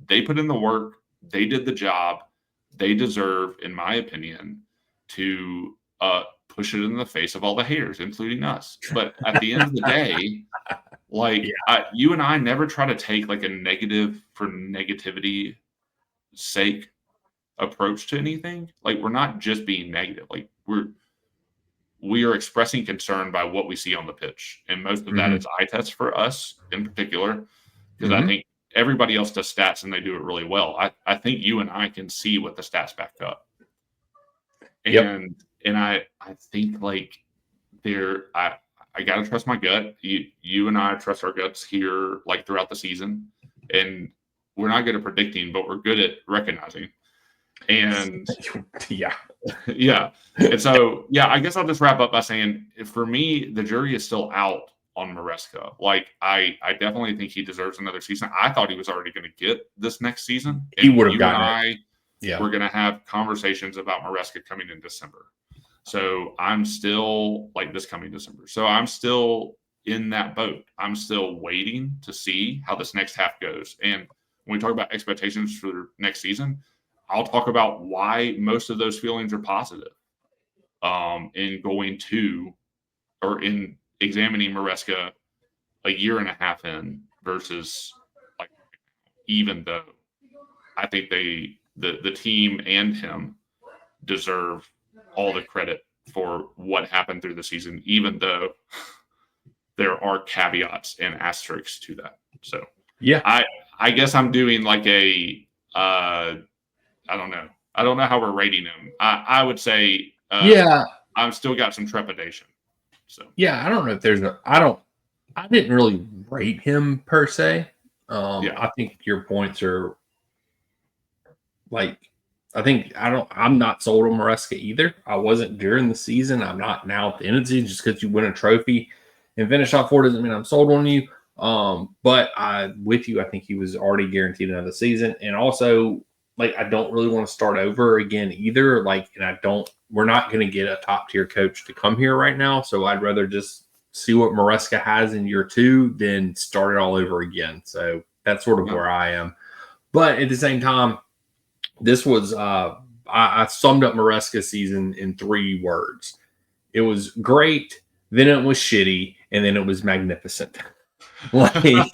they put in the work, they did the job. They deserve, in my opinion, to push it in the face of all the haters, including us. But at the end of the day, you and I never try to take a negative for negativity sake approach to anything. We're not just being negative. We are expressing concern by what we see on the pitch. And most of that is eye test for us in particular, because I think everybody else does stats and they do it really well. I think you and I can see what the stats back up. And I think I got to trust my gut. You and I trust our guts here throughout the season. And we're not good at predicting, but we're good at recognizing. And and so I guess I'll just wrap up by saying, for me, the jury is still out on Maresca. I definitely think he deserves another season. I thought he was already going to get this next season. He would have gotten it. We're going to have conversations about Maresca coming in December. So I'm still this coming December. So I'm still in that boat. I'm still waiting to see how this next half goes. And when we talk about expectations for next season, I'll talk about why most of those feelings are positive in going to, or in examining Maresca a year and a half in versus even though I think the team and him deserve all the credit for what happened through the season, even though there are caveats and asterisks to that. So I guess I'm doing I don't know. I don't know how we're rating him. I would say I'm still got some trepidation. So yeah, I don't know if there's I didn't really rate him per se. I think your points are like, I'm not sold on Maresca either. I wasn't during the season. I'm not now at the end of the season. Just because you win a trophy and finish top 4 doesn't mean I'm sold on you. But with you, I think he was already guaranteed another season. And also, like, I don't really want to start over again either. Like, and we're not going to get a top tier coach to come here right now. So I'd rather just see what Maresca has in year 2 than start it all over again. So that's sort of where I am. But at the same time, this was I summed up Maresca's season in 3 words. It was great, then it was shitty, and then it was magnificent. Like,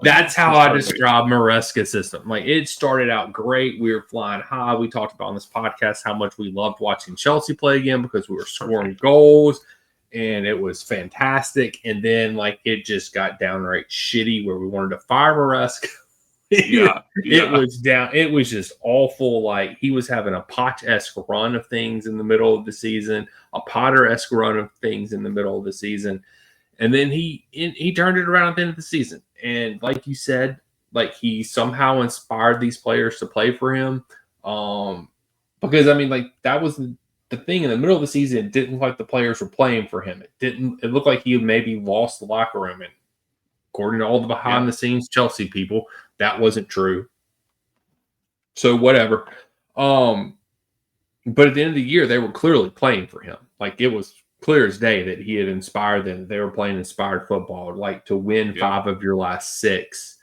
that's how I describe Maresca's system. Like, it started out great. We were flying high. We talked about on this podcast how much we loved watching Chelsea play again because we were scoring goals, and it was fantastic. And then, like, it just got downright shitty where we wanted to fire Maresca. It was down. It was just awful. Like, he was having a Poch-esque run of things in the middle of the season, a Potter-esque run of things in the middle of the season. And then he turned it around at the end of the season. And like you said, like, he somehow inspired these players to play for him. Because, I mean, like, that was the thing in the middle of the season. It didn't look like the players were playing for him. It looked like he maybe lost the locker room. And according to all the behind the scenes Chelsea people, that wasn't true. So whatever. But at the end of the year, they were clearly playing for him. Like, it was clear as day that he had inspired them. They were playing inspired football. Like, to win 5 of your last 6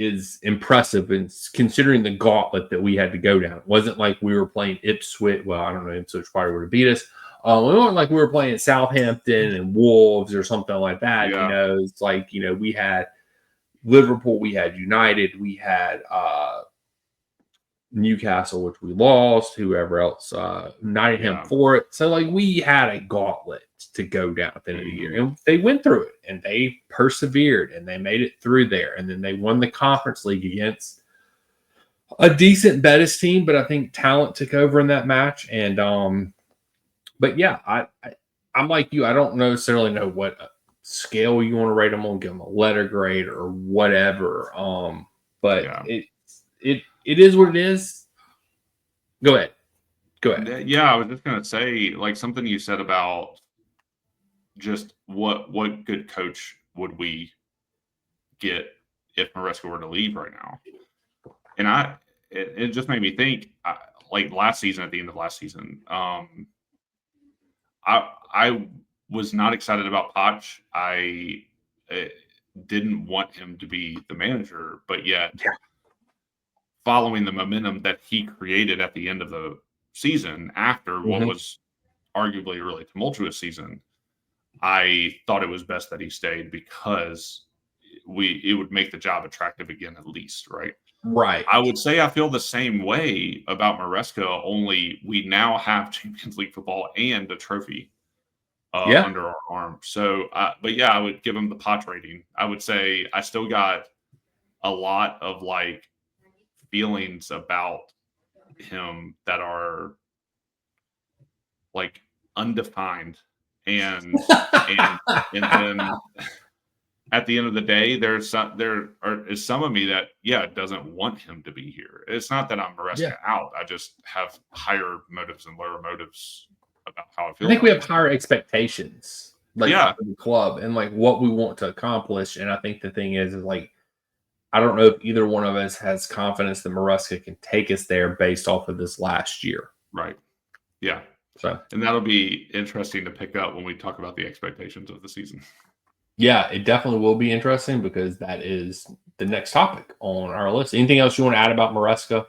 is impressive. And considering the gauntlet that we had to go down, it wasn't like we were playing Ipswich. Well, I don't know. Ipswich probably would have beat us. It wasn't like we were playing Southampton and Wolves or something like that. You know, it's like, we had Liverpool, we had United, we had Newcastle, which we lost, whoever else, Nottingham Forest. So, like, we had a gauntlet to go down at the end of the year. And they went through it, and they persevered, and they made it through there. And then they won the Conference League against a decent Betis team, but I think talent took over in that match. And but yeah, I'm like you. I don't necessarily know what scale you want to rate them on, give them a letter grade or whatever. But it is what it is. Go ahead. Yeah, I was just gonna say, like, something you said about just what good coach would we get if Maresca were to leave right now, and it just made me think, like, last season, at the end of last season, I was not excited about Poch. I didn't want him to be the manager, but yet following the momentum that he created at the end of the season after what was arguably a really tumultuous season, I thought it was best that he stayed because it would make the job attractive again, at least, right? Right. I would say I feel the same way about Maresca, only we now have Champions League football and a trophy under our arm. So, but yeah, I would give him the Poch rating. I would say I still got a lot of, like, feelings about him that are, like, undefined, and then at the end of the day, there is some of me that doesn't want him to be here. It's not that I'm Maresca out. I just have higher motives and lower motives about how I feel. I think we have higher expectations, like, for the club and, like, what we want to accomplish. And I think the thing is like, I don't know if either one of us has confidence that Maresca can take us there based off of this last year. Right. Yeah. So, and that'll be interesting to pick up when we talk about the expectations of the season. Yeah, it definitely will be interesting because that is the next topic on our list. Anything else you want to add about Maresca?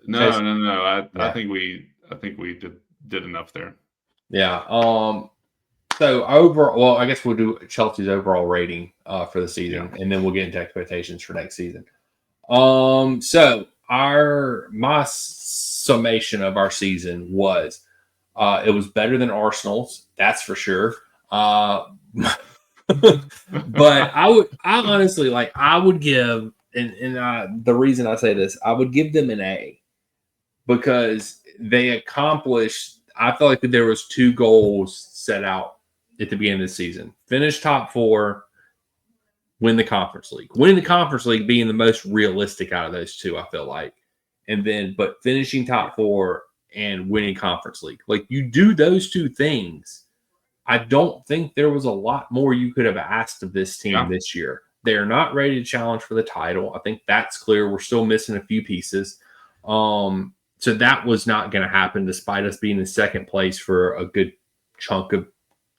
No. I think we did enough there. Yeah. So overall, well, I guess we'll do Chelsea's overall rating for the season, and then we'll get into expectations for next season. So my summation of our season was it was better than Arsenal's, that's for sure. But I honestly, like, I would give, and the reason I say this, I would give them an A because they accomplished. I felt like there was 2 goals set out at the beginning of the season. Finish top 4, win the conference league. Winning the conference league being the most realistic out of those two, I feel like. And then, but finishing top 4 and winning conference league. Like, you do those two things, I don't think there was a lot more you could have asked of this team this year. They're not ready to challenge for the title. I think that's clear. We're still missing a few pieces. So that was not going to happen despite us being in second place for a good chunk of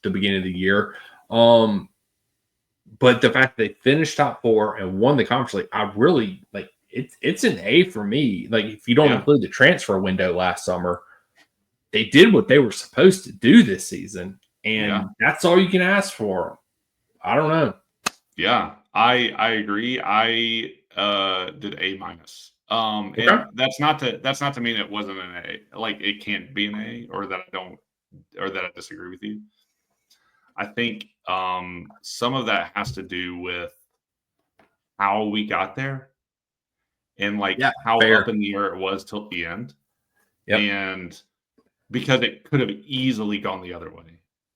the beginning of the year. But the fact they finished top 4 and won the conference league, I really like it's an A for me. Like, if you don't include the transfer window last summer, they did what they were supposed to do this season. And that's all you can ask for. I don't know. Yeah, I agree. I did A-. And that's not to mean it wasn't an A. Like, it can't be an A, or that I disagree with you. I think some of that has to do with how we got there, and how up in the air it was till the end. And because it could have easily gone the other way.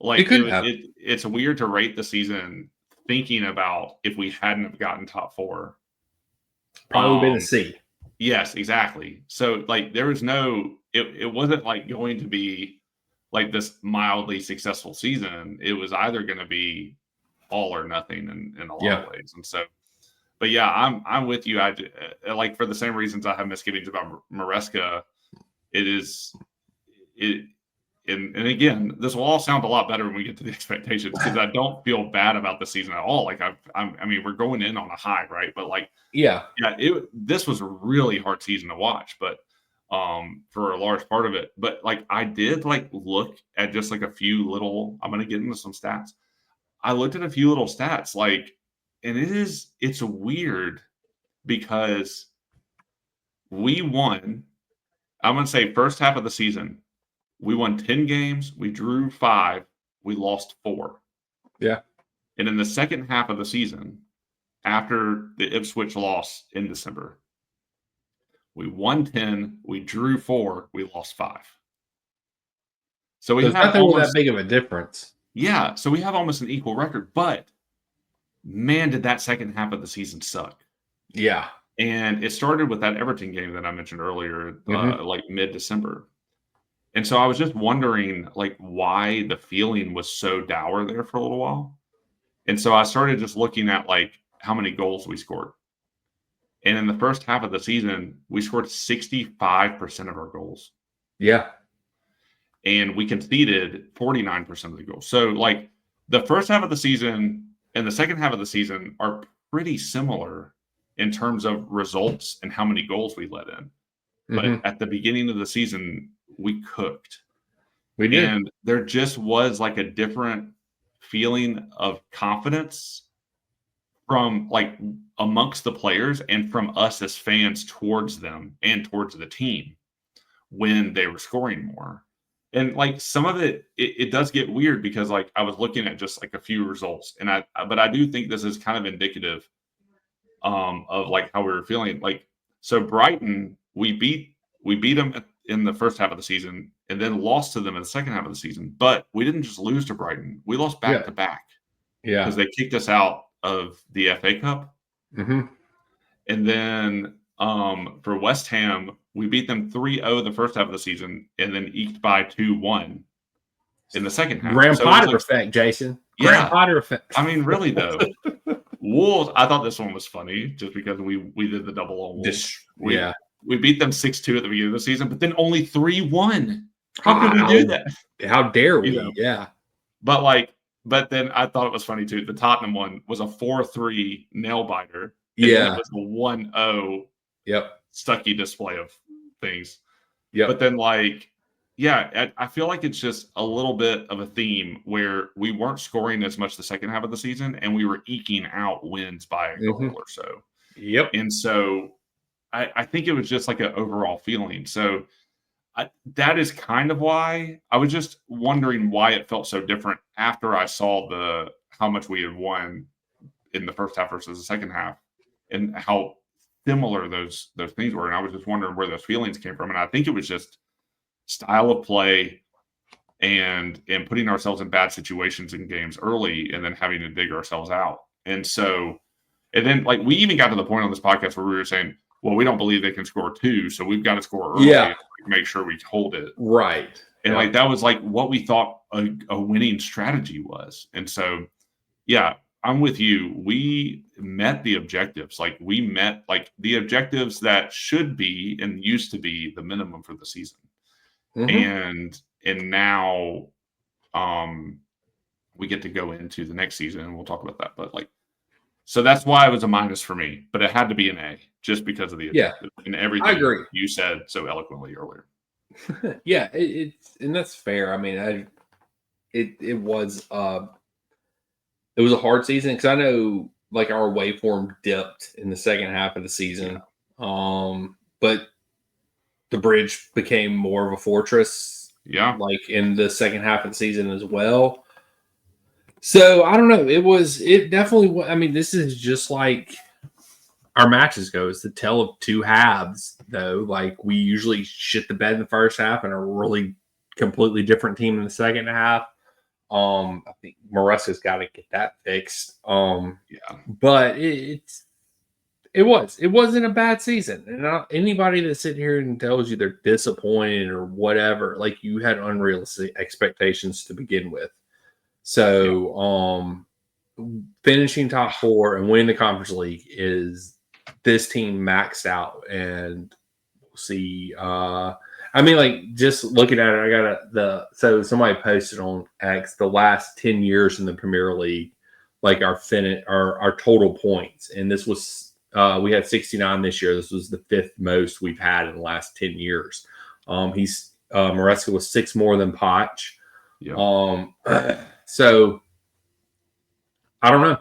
Like, it's weird to rate the season thinking about if we hadn't have gotten top 4. Probably been a C. Yes, exactly. So, like, there was it wasn't like going to be like this mildly successful season. It was either going to be all or nothing in a lot of ways. And so, but yeah, I'm with you. I like, for the same reasons I have misgivings about Maresca. And again, this will all sound a lot better when we get to the expectations, because I don't feel bad about the season at all. Like, I mean, we're going in on a high, right? But this was a really hard season to watch, but for a large part of it. But like, I did look at just a few little. I'm going to get into some stats. I looked at a few little stats, and it's weird because we won. I'm going to say first half of the season, we won 10 games. We drew 5. We lost 4. Yeah. And in the second half of the season, after the Ipswich loss in December, we won 10. We drew 4. We lost 5. So we have nothing that big of a difference. Yeah. So we have almost an equal record. But man, did that second half of the season suck. Yeah. And it started with that Everton game that I mentioned earlier, mid-December. And so I was just wondering, why the feeling was so dour there for a little while. And so I started just looking at, how many goals we scored. And in the first half of the season, we scored 65% of our goals. Yeah. And we conceded 49% of the goals. So, the first half of the season and the second half of the season are pretty similar in terms of results and how many goals we let in. But at the beginning of the season, we cooked. We did. And there just was a different feeling of confidence from amongst the players and from us as fans towards them and towards the team when they were scoring more. And some of it does get weird because I was looking at just a few results, and but I do think this is kind of indicative of how we were feeling. So Brighton, we beat them in the first half of the season and then lost to them in the second half of the season. But we didn't just lose to Brighton. We lost back to back. Yeah. Because they kicked us out of the FA Cup. Mm-hmm. And then for West Ham, we beat them 3-0 the first half of the season and then eked by 2-1 in the second half. Graham Potter effect, Jason. Graham Potter effect. I mean, really, though. Wolves, I thought this one was funny just because we did the double on Wolves. We beat them 6-2 at the beginning of the season, but then only 3-1. How could we do that? How dare we? Yeah. But then I thought it was funny too. The Tottenham one was a 4-3 nail biter. Yeah. It was a 1-0 Stucky display of things. Yeah. But then I feel like it's just a little bit of a theme where we weren't scoring as much the second half of the season and we were eking out wins by a goal or so. Yep. And so I think it was just an overall feeling. So that is kind of why I was just wondering why it felt so different after I saw how much we had won in the first half versus the second half and how similar those things were. And I was just wondering where those feelings came from. And I think it was just style of play and putting ourselves in bad situations in games early and then having to dig ourselves out. And so, and then like we even got to the point on this podcast where we were saying, well, we don't believe they can score 2, so we've got to score early and make sure we hold it. Right. And like that was like what we thought a winning strategy was. And so, yeah, I'm with you. We met the objectives. Like we met like the objectives that should be and used to be the minimum for the season. And now we get to go into the next season and we'll talk about that. But like, so that's why it was a minus for me, but it had to be an A just because of the objective and everything you said so eloquently earlier. Yeah, it's and that's fair. I mean, it was a hard season because I know like our waveform dipped in the second half of the season, but the bridge became more of a fortress. Yeah, like in the second half of the season as well. So I don't know. It definitely. I mean, this is just like our matches go. It's the tale of two halves, though. Like we usually shit the bed in the first half and are a really completely different team in the second half. I think Maresca's got to get that fixed. But it wasn't a bad season. And not anybody that sit here and tells you they're disappointed or whatever, like you had unrealistic expectations to begin with. So, finishing top 4 and winning the Conference League is this team maxed out, and we'll see. I mean, like just looking at it, so somebody posted on X the last 10 years in the Premier League, like our total points, and this was we had 69 this year. This was the 5th most we've had in the last 10 years. Maresca was 6 more than Potch. Yeah. So I don't know.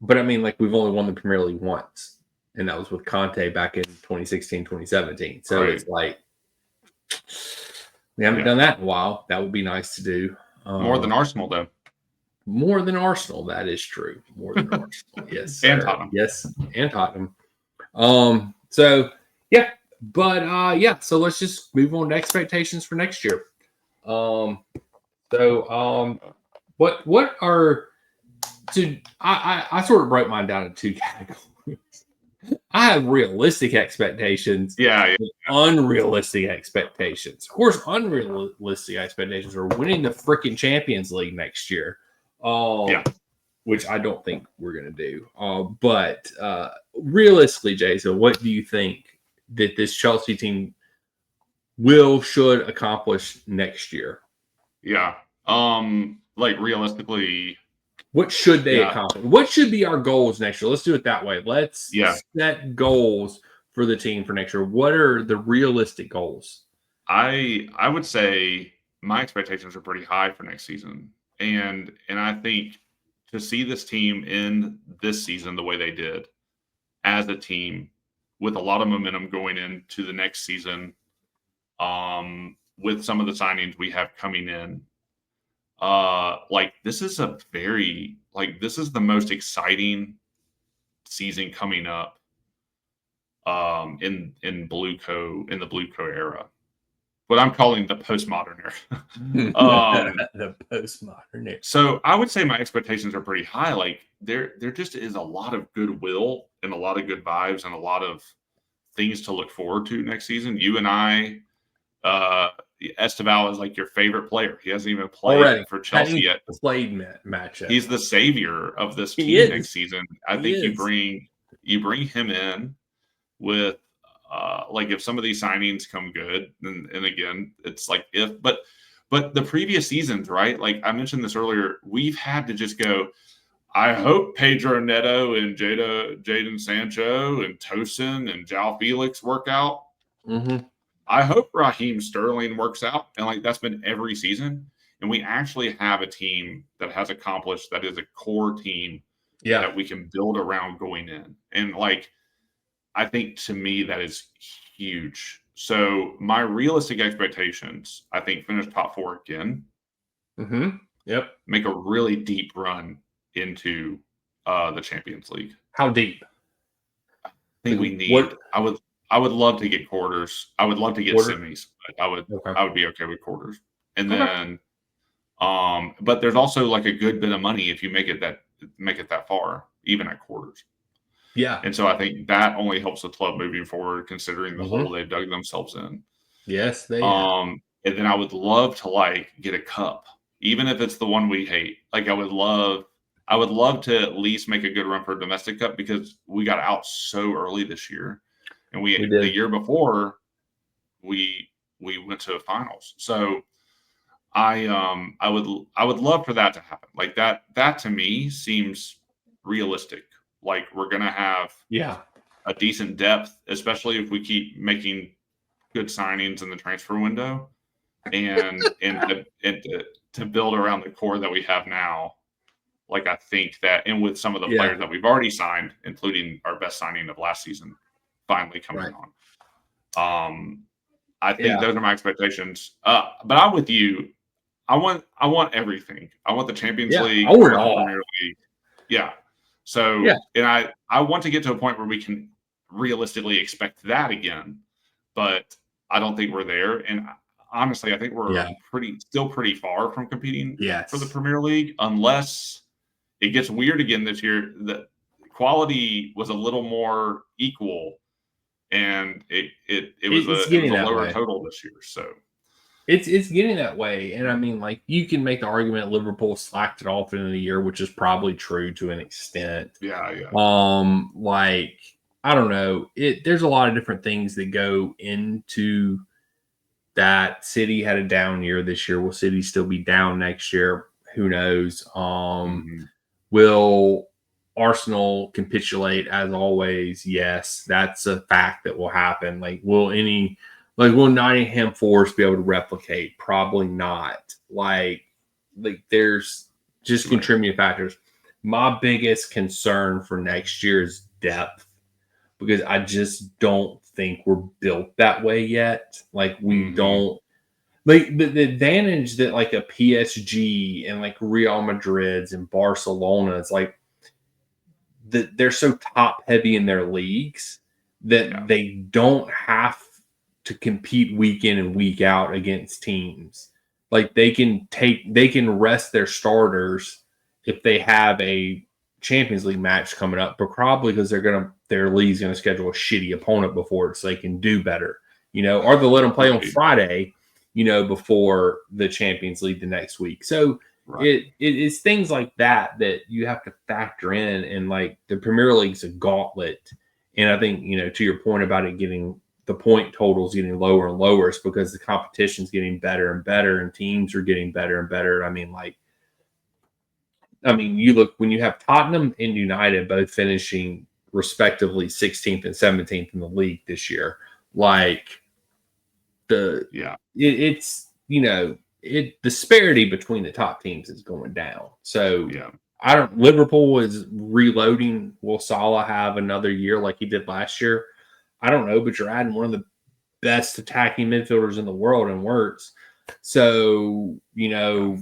But I mean, like we've only won the Premier League once, and that was with Conte back in 2016, 2017. So It's like we haven't done that in a while. That would be nice to do. More than Arsenal, though. More than Arsenal. That is true. More than Arsenal. Yes. And Tottenham. Yes. And Tottenham. So yeah. But so let's just move on to expectations for next year. What are I sort of broke mine down in 2 categories. I have realistic expectations. Yeah. Unrealistic expectations. Of course, unrealistic expectations are winning the freaking Champions League next year. Which I don't think we're gonna do. But realistically, Jason, what do you think that this Chelsea team should accomplish next year? Yeah. Like realistically, what should they accomplish? What should be our goals next year? Let's do it that way. Let's set goals for the team for next year. What are the realistic goals? I would say my expectations are pretty high for next season. And I think to see this team end this season the way they did as a team with a lot of momentum going into the next season, with some of the signings we have coming in, this is this is the most exciting season coming up in the Blue Co era, what I'm calling the postmodern era. The postmodern era. So I would say my expectations are pretty high. Like there just is a lot of goodwill and a lot of good vibes and a lot of things to look forward to next season. You and I, Esteval is like your favorite player. He hasn't even played for Chelsea yet. Matchup. He's the savior of this team next season. I think you bring him in with if some of these signings come good, and again, it's like but the previous seasons, right? Like I mentioned this earlier, we've had to just go, I hope Pedro Neto and Jadon Sancho and Tosin and João Felix work out. Mm-hmm. I hope Raheem Sterling works out. And that's been every season. And we actually have a team that has accomplished, that is a core team that we can build around going in. And I think to me, that is huge. So my realistic expectations, I think, finish top 4 again. Mm-hmm. Yep. Make a really deep run into the Champions League. How deep? I think we need. I would love to get quarters. I would love to get semis, but I would be okay with quarters. and then but there's also like a good bit of money if you make it that far, even at quarters. Yeah. And so I think that only helps the club moving forward, considering the hole they've dug themselves in. Yes, they have. And then I would love to get a cup, even if it's the one we hate. Like I would love to at least make a good run for a domestic cup, because we got out so early this year, and we did. the year before we went to the finals. So I would love for that to happen. Like that to me seems realistic. Like we're gonna have a decent depth, especially if we keep making good signings in the transfer window, and to build around the core that we have now. Like I think that, and with some of the players that we've already signed, including our best signing of last season, finally coming on. I think those are my expectations. But I'm with you. I want everything. I want the Champions League. I want it all. Premier League. Yeah. So, and I want to get to a point where we can realistically expect that again, but I don't think we're there. And honestly, I think we're still pretty far from competing for the Premier League, unless it gets weird again this year. The quality was a little more equal, and it was a lower total this year. So it's getting that way. And I mean, like, you can make the argument Liverpool slacked it off in the year, which is probably true to an extent. Yeah. Like, I don't know. There's a lot of different things that go into that. City had a down year this year. Will City still be down next year? Who knows? Will Arsenal capitulate as always? Yes, that's a fact that will happen. Like, will Nottingham Forest be able to replicate? Probably not. Like there's just contributing factors. My biggest concern for next year is depth, because I just don't think we're built that way yet. Like we don't. Like the advantage that like a PSG and like Real Madrid's and Barcelona's, like they're so top heavy in their leagues that they don't have to compete week in and week out against teams. Like they can rest their starters if they have a Champions League match coming up, but probably because their league's going to schedule a shitty opponent before it, so they can do better, or they'll let them play on Friday, before the Champions League the next week. So it's things like that you have to factor in. And like the Premier League's a gauntlet. And I think, to your point about it getting the point totals getting lower and lower, it's because the competition's getting better and better and teams are getting better and better. I mean, you look, when you have Tottenham and United both finishing respectively 16th and 17th in the league this year, the disparity between the top teams is going down. So Liverpool is reloading. Will Salah have another year like he did last year? I don't know, but you're adding one of the best attacking midfielders in the world in Wirtz. So, who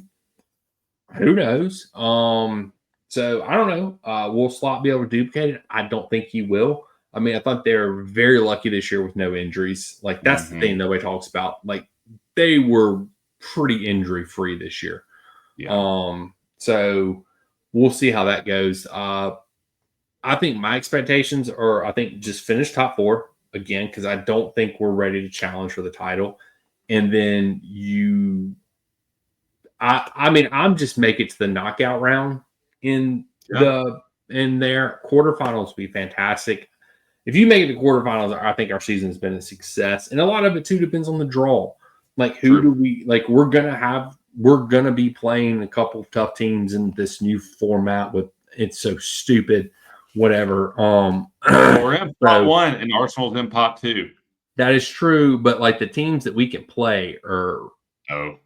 knows? So I don't know. Will Slot be able to duplicate it? I don't think he will. I mean, I thought they were very lucky this year with no injuries. Like, that's the thing nobody talks about. Like, they were pretty injury free this year. So we'll see how that goes. I think my expectations are, just finish top 4 again, because I don't think we're ready to challenge for the title. And then I'm just make it to the knockout round in their quarterfinals would be fantastic. If you make it to quarterfinals, I think our season has been a success. And a lot of it too depends on the draw. Like, who do we like? We're gonna be playing a couple of tough teams in this new format with it's so stupid. Whatever. We're in pot 1 and Arsenal's in pot 2. That is true, but like the teams that we can play are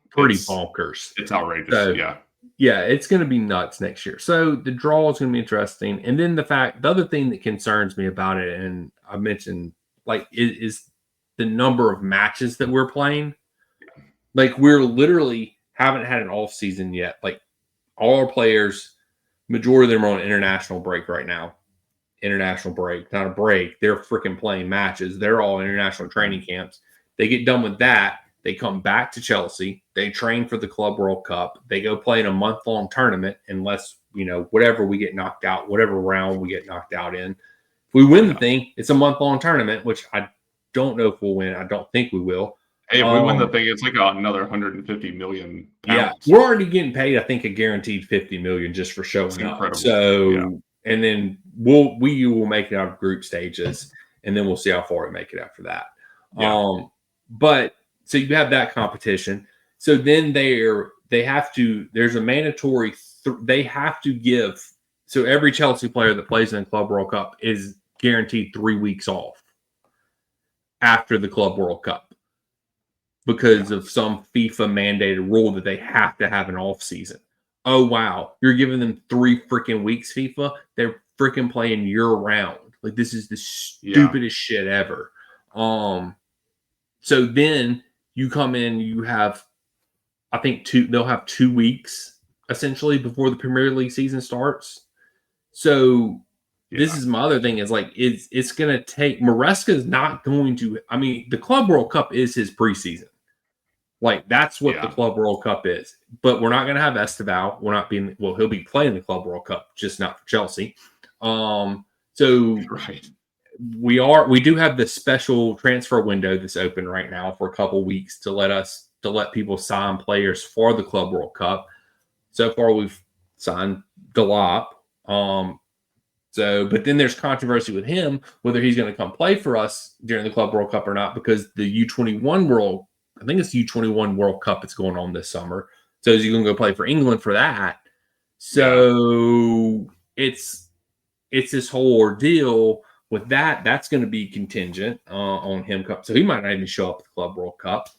pretty bonkers. It's outrageous. So, yeah, it's going to be nuts next year. So the draw is going to be interesting. And then the other thing that concerns me about it, and I mentioned, is the number of matches that we're playing. Like, we're literally haven't had an off season yet. Like, all our players, majority of them are on international break right now. International break, not a break. They're freaking playing matches. They're all international training camps. They get done with that. They come back to Chelsea. They train for the Club World Cup. They go play in a month-long tournament unless, whatever we get knocked out, whatever round we get knocked out in. If we win the thing, it's a month-long tournament, which I don't know if we'll win. I don't think we will. Hey, if we win the thing, it's like another 150 million pounds. Yeah, we're already getting paid, I think, a guaranteed 50 million just for showing up. So, and then we will make it out of group stages, and then we'll see how far we make it after that. Yeah. But so you have that competition. So then there's a mandatory, they have to give. So every Chelsea player that plays in the Club World Cup is guaranteed 3 weeks off after the Club World Cup because of some FIFA mandated rule that they have to have an off season. Oh, wow. You're giving them 3 freaking weeks, FIFA. They're freaking playing year round. Like, this is the stupidest shit ever. So then you come in, you have, I think they'll have 2 weeks essentially before the Premier League season starts. So this is my other thing is like, it's going to take, Maresca is not going to, I mean, the Club World Cup is his preseason. Like, that's what the Club World Cup is. But we're not going to have Esteval. He'll be playing the Club World Cup, just not for Chelsea. We do have this special transfer window that's open right now for a couple weeks to let people sign players for the Club World Cup. So far, we've signed Delop. But then there's controversy with him whether he's going to come play for us during the Club World Cup or not, because the U21 World Cup is going on this summer. So is he going to go play for England for that? So it's this whole ordeal with that. That's going to be contingent on him. So he might not even show up at the Club World Cup.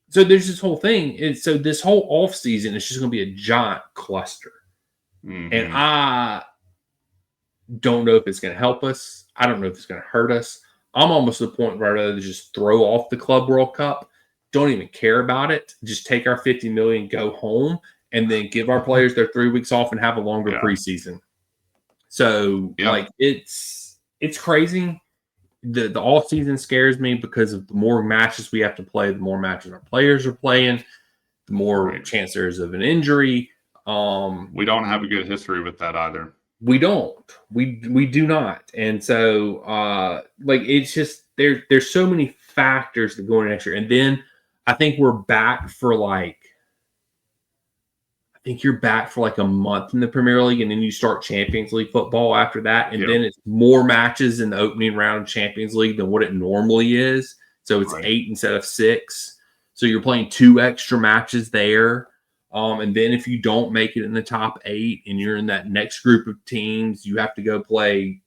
So there's this whole thing. So this whole off season is just going to be a giant cluster. Mm-hmm. And I don't know if it's going to help us. I don't know if it's going to hurt us. I'm almost to the point where I'd rather just throw off the Club World Cup. Don't even care about it. Just take our $50 million, go home, and then give our players their 3 weeks off and have a longer preseason. So like it's crazy. The off season scares me because of the more matches we have to play, the more matches our players are playing, the more chance there is of an injury. We don't have a good history with that either. We don't. We do not. And so like it's just there's so many factors that go in next year. And then I think we're back for you're back for like a month in the Premier League, and then you start Champions League football after that. And then it's more matches in the opening round of Champions League than what it normally is. So it's 8 instead of 6. So you're playing 2 extra matches there. And then if you don't make it in the top 8 and you're in that next group of teams, you have to go play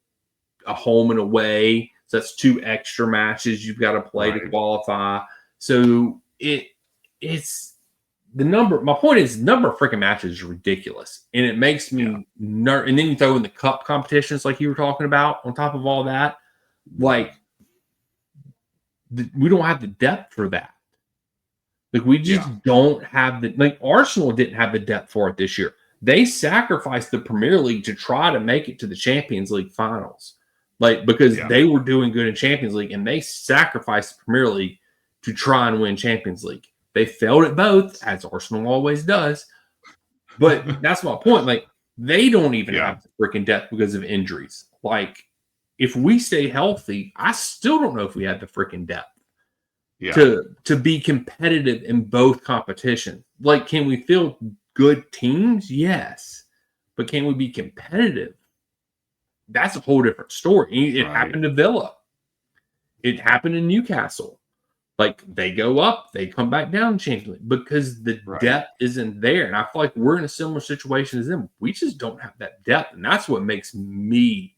a home and away. So that's 2 extra matches you've got to play to qualify. So it's the number. My point is, the number of freaking matches is ridiculous, and it makes me nervous. And then you throw in the cup competitions, like you were talking about, on top of all that. Like, we don't have the depth for that. Like, we just don't have Arsenal didn't have the depth for it this year. They sacrificed the Premier League to try to make it to the Champions League finals. Because they were doing good in Champions League, and they sacrificed the Premier League to try and win Champions League. They failed at both, as Arsenal always does. But that's my point. Like, they don't even have the freaking depth because of injuries. Like, if we stay healthy, I still don't know if we have the freaking depth to be competitive in both competitions. Like, can we field good teams? Yes. But can we be competitive? That's a whole different story. It happened to Villa. It happened in Newcastle. Like, they go up, they come back down Champions League because the depth isn't there. And I feel like we're in a similar situation as them. We just don't have that depth. And that's what makes me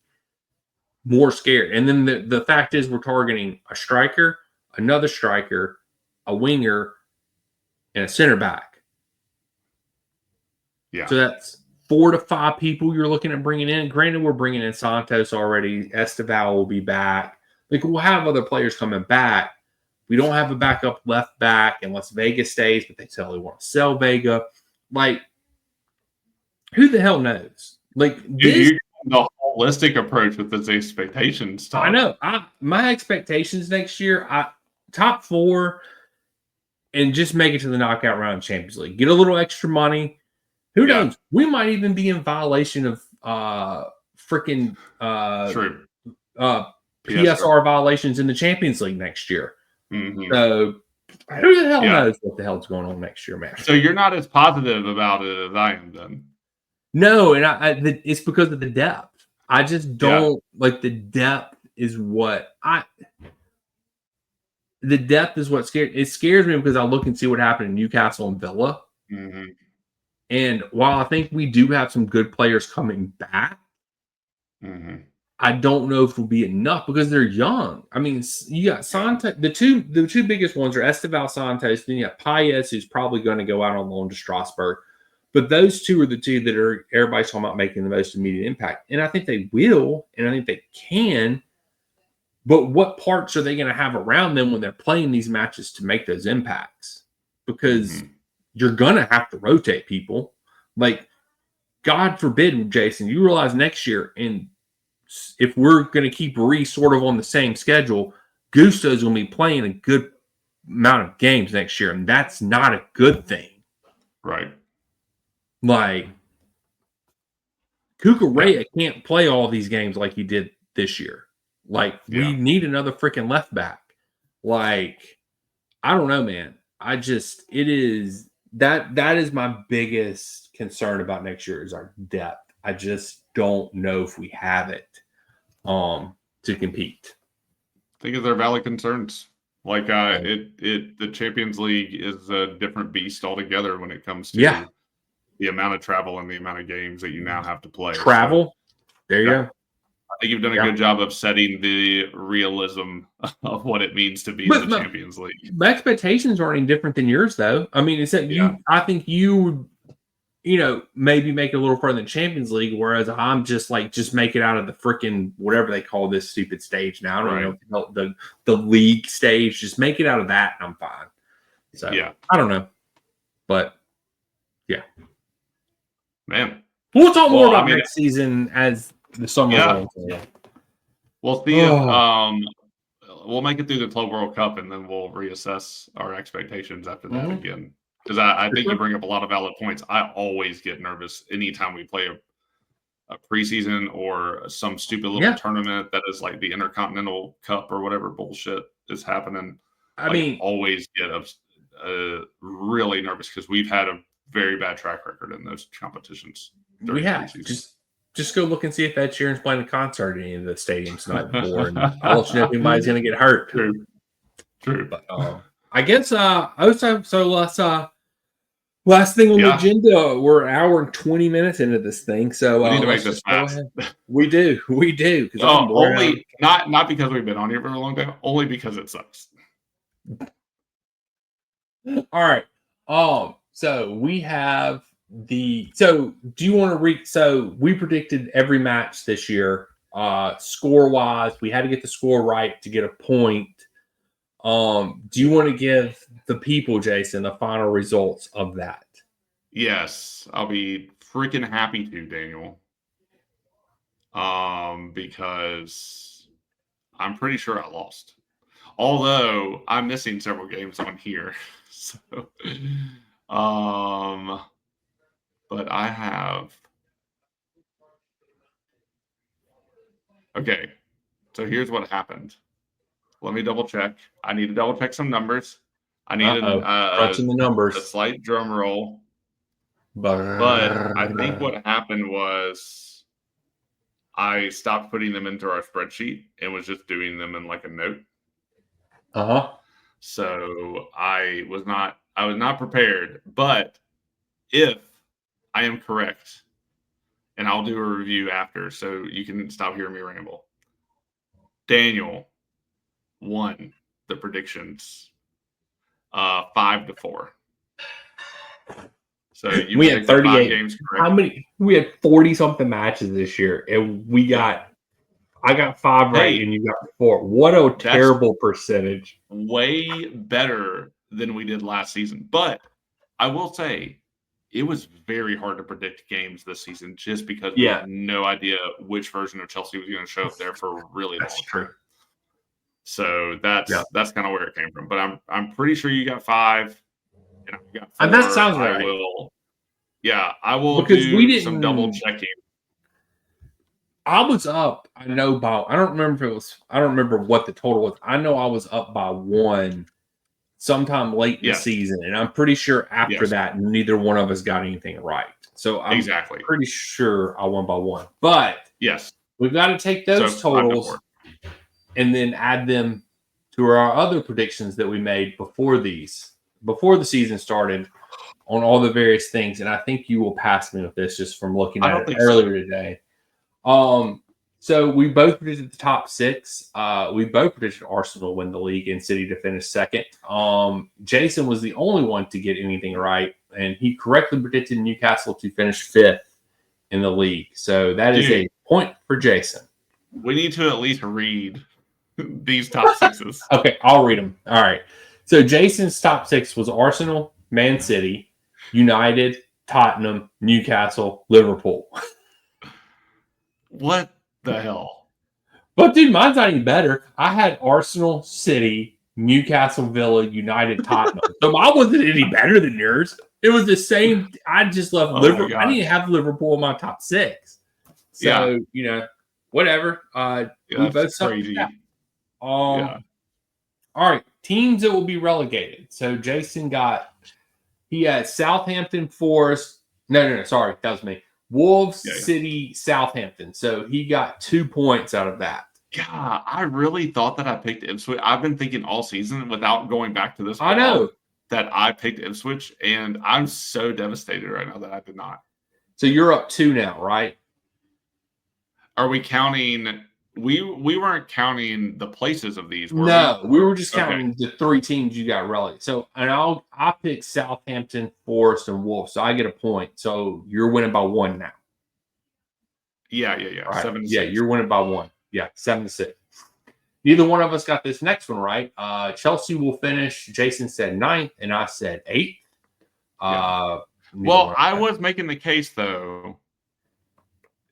more scared. And then the fact is, we're targeting a striker, another striker, a winger, and a center back. Yeah. So that's 4 to 5 people you're looking at bringing in. Granted, we're bringing in Santos already. Esteval will be back. Like, we'll have other players coming back. We don't have a backup left back unless Vega stays, but they totally want to sell Vega. Like, who the hell knows? Like, the holistic approach with this expectation stuff. I know. My expectations next year, top 4, and just make it to the knockout round of Champions League. Get a little extra money. Who knows? We might even be in violation of freaking PSR violations in the Champions League next year. Mm-hmm. So who the hell knows what the hell's going on next year, man? So you're not as positive about it as I am then. No, and it's because of the depth. I just don't like the depth is what the depth is what scares. It scares me because I look and see what happened in Newcastle and Villa. Mm-hmm. And while I think we do have some good players coming back, I don't know if it'll be enough because they're young. I mean, you got Santos. The two biggest ones are Esteval Santos. Then you got Paez, who's probably going to go out on loan to Strasbourg. But those two are the two that are everybody's talking about making the most immediate impact. And I think they will, and I think they can. But what parts are they going to have around them when they're playing these matches to make those impacts? Because you're going to have to rotate people. Like, God forbid, Jason, you realize next year, and if we're going to keep sort of on the same schedule, Gusto's going to be playing a good amount of games next year, and that's not a good thing. Right. Like, Cucurella can't play all these games like he did this year. Like, we need another freaking left back. Like, I don't know, man. That is my biggest concern about next year is our depth. I just don't know if we have it to compete. I think they're valid concerns. Like the Champions League is a different beast altogether when it comes to the amount of travel and the amount of games that you now have to play. Travel. So, there you go. I think you've done a good job of setting the realism of what it means to be in the Champions League. My expectations aren't any different than yours, though. I mean, except I think you would, maybe make it a little further than Champions League, whereas I'm just make it out of the freaking whatever they call this stupid stage now. I don't know the league stage. Just make it out of that, and I'm fine. So I don't know, but man, we'll talk more about next season as the summer rolls. We'll see if we'll make it through the Club World Cup, and then we'll reassess our expectations after that again. Because I think you bring up a lot of valid points. I always get nervous anytime we play a preseason or some stupid little tournament that is like the Intercontinental Cup or whatever bullshit is happening. I always get really nervous because we've had a very bad track record in those competitions. We have just go look and see if Ed Sheeran's playing a concert in any of the stadiums tonight before, and I'll let you know if anybody's going to get hurt. True. But, I guess so let's last thing on the agenda. We're an hour and 20 minutes into this thing, so we need to make this fast. We do. Only not because we've been on here for a long time, only because it sucks. All right. So we have do you want to so we predicted every match this year, score wise. We had to get the score right to get a point. Do you want to give the people, Jason, the final results of that? Yes, I'll be freaking happy to, Daniel. Because I'm pretty sure I lost. Although I'm missing several games on here. So but I have okay. So here's what happened. Let me double check. I need to double check some numbers. I need crunching the numbers. A slight drum roll. But I think what happened was I stopped putting them into our spreadsheet and was just doing them in like a note. So I was not prepared. But if I am correct, and I'll do a review after, so you can stop hearing me ramble. Daniel won the predictions 5-4. So we had 38 games correct. How many? We had 40 something matches this year, and I got 5 right, and you got 4. What a terrible percentage! Way better than we did last season, but I will say it was very hard to predict games this season, just because we had no idea which version of Chelsea was going to show up there for really long. That's true. So that's kind of where it came from. But I'm pretty sure you got 5. and I got 4, and that sounds I right. will. Yeah, I will because we do didn't some double checking. I was up. I know by. I don't remember if it was. I don't remember what the total was. I know I was up by 1 sometime late in the season, and I'm pretty sure after that, neither one of us got anything right. So I'm pretty sure I won by 1. But we've got to take those totals and then add them to our other predictions that we made before the season started on all the various things. And I think you will pass me with this just from looking at it earlier today. So we both predicted the top 6. We both predicted Arsenal to win the league and City to finish second. Jason was the only one to get anything right, and he correctly predicted Newcastle to finish 5th in the league. So that is a point for Jason. We need to at least read these top 6s. Okay, I'll read them. All right. So Jason's top 6 was Arsenal, Man City, United, Tottenham, Newcastle, Liverpool. What the hell? But dude, mine's not any better. I had Arsenal, City, Newcastle, Villa, United, Tottenham. So mine wasn't any better than yours. It was the same. I just left Liverpool. I didn't have Liverpool in my top 6. So whatever. We both crazy. All right, teams that will be relegated. So Jason he had Southampton, Forest. No, sorry, that was me. Wolves, City, Southampton. So he got 2 points out of that. Yeah, I really thought that I picked Ipswich. I've been thinking all season without going back to this. I know that I picked Ipswich, and I'm so devastated right now that I did not. So you're up 2 now, right? Are we counting? We weren't counting the places of these. No, we were just counting the 3 teams you got relegated. So, and I picked Southampton, Forest, and Wolves. So I get a point. So you're winning by 1 now. Yeah. Right. 7-6. Yeah, you're winning by 1. Yeah, 7-6. Neither one of us got this next one right. Chelsea will finish. Jason said 9th, and I said 8th. Well, I was making the case though,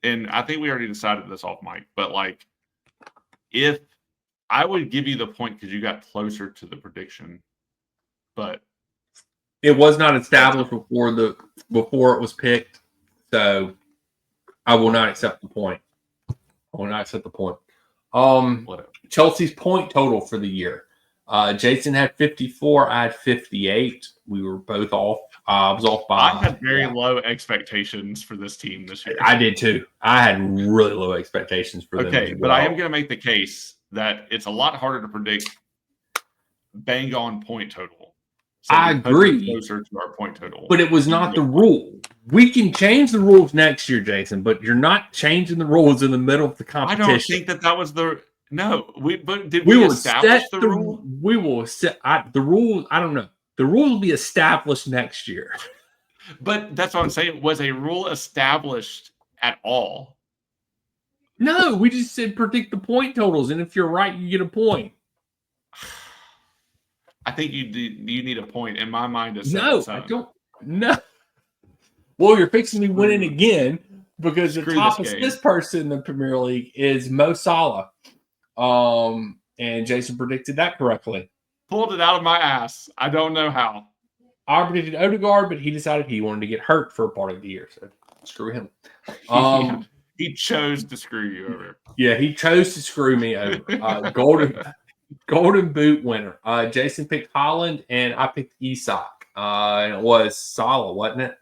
and I think we already decided this off mic, but like, if I would give you the point because you got closer to the prediction, but it was not established before it was picked, so I will not accept the point. Whatever. Chelsea's point total for the year. Jason had 54. I had 58. We were both off. I was off by. I had very low expectations for this team this year. I did too. I had really low expectations for them. Okay, but I am going to make the case that it's a lot harder to predict bang on point total. So I agree. Closer to our point total, but it was not the rule. We can change the rules next year, Jason, but you're not changing the rules in the middle of the competition. I don't think that was the. No, did we establish the rule? We will set the rule. I don't know. The rule will be established next year. But that's what I'm saying. Was a rule established at all? No, we just said predict the point totals, and if you're right, you get a point. I think you need a point. In my mind, no, I don't. No. Well, you're fixing me winning again because the top assist person in the Premier League is Mo Salah. And Jason predicted that correctly. Pulled it out of my ass. I don't know how. I predicted Odegaard, but he decided he wanted to get hurt for a part of the year. So screw him. He chose to screw you over. Yeah, he chose to screw me over. Golden boot winner. Jason picked Haaland, and I picked Isak. And it was Salah, wasn't it?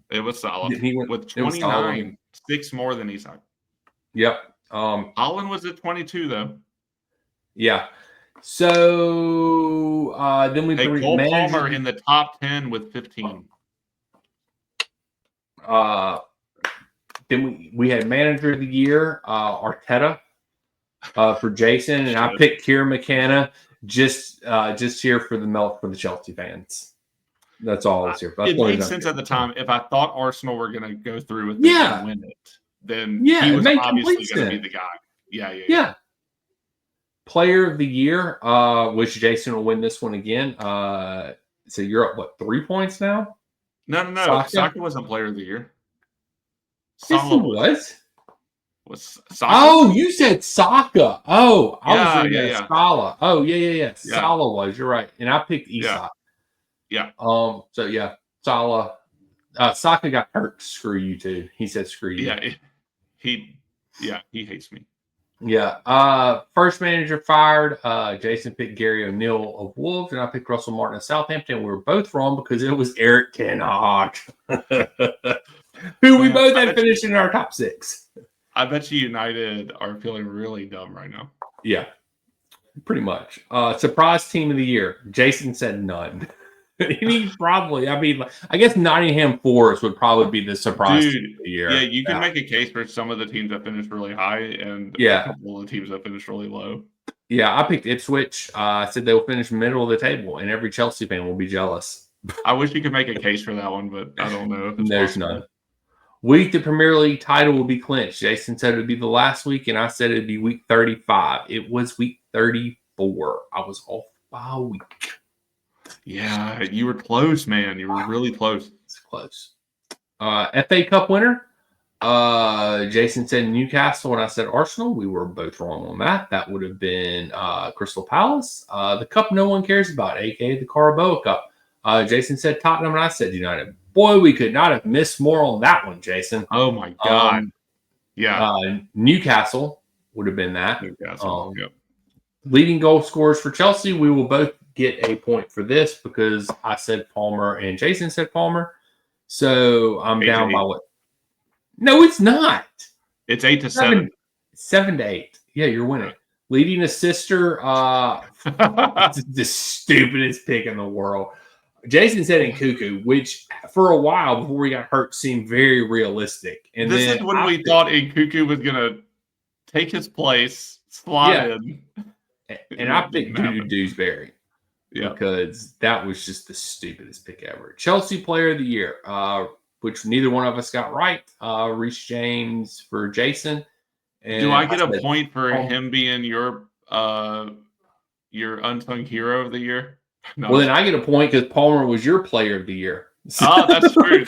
It was Salah. With 29, 6 more than Isak. Yep. Haaland was at 22, though. Yeah. So then we put Cole Palmer in the top 10 with 15. Then we had manager of the year, Arteta, for Jason, and I picked Kieran McKenna just here for the milk for the Chelsea fans. That's all I was here for. It made sense at the time. If I thought Arsenal were going to go through with it and win it, then he was obviously going to be the guy. Yeah. Player of the year, which Jason will win this one again. So you're up, what, 3 points now? No. Saka wasn't player of the year. Yes, he was. Was Saka? Oh, you said Saka. Oh, I was thinking Salah. Oh, yeah. Salah was. You're right. And I picked Isak. Yeah. So yeah, Salah. Saka got hurt. Screw you too. He said screw you. Yeah. He hates me. Yeah. First manager fired. Jason picked Gary O'Neill of Wolves, and I picked Russell Martin of Southampton. We were both wrong because it was Eric Ten Hag, who we both had finished in our top 6. I bet you United are feeling really dumb right now. Yeah, pretty much. Surprise team of the year. Jason said none. He probably, I guess Nottingham Forest would probably be the surprise team of the year. Yeah, you can make a case for some of the teams that finished really high and a couple of the teams that finished really low. Yeah, I picked Ipswich. I said they'll finish middle of the table, and every Chelsea fan will be jealous. I wish you could make a case for that one, but I don't know if it's There's possible. none. Week the Premier League title will be clinched. Jason said it would be the last week, and I said it would be week 35. It was week 34. I was off by a week. Yeah, you were close, man. You were really close. It's close. FA Cup winner. Jason said Newcastle, and I said Arsenal. We were both wrong on that. That would have been Crystal Palace. The cup no one cares about, aka the Carabao Cup. Jason said Tottenham, and I said United. Boy, we could not have missed more on that one, Jason. Oh my God. Yeah. Newcastle would have been that. Newcastle. Yep. Leading goal scorers for Chelsea. We will both get a point for this because I said Palmer and Jason said Palmer. So I'm down by what? No, it's not. It's 8-7. 7-8. Yeah, you're winning. Leading assister. The stupidest pick in the world. Jason said Nkunku, which for a while before he got hurt seemed very realistic. And this is when we thought Nkunku was going to take his place, slot in. And I picked Dudu Dewsbury. Yeah. Because that was just the stupidest pick ever. Chelsea Player of the Year, which neither one of us got right. Reece James for Jason. And do I get a point for him being your unsung hero of the year? No. Well, then I get a point because Palmer was your Player of the Year. Oh, that's true.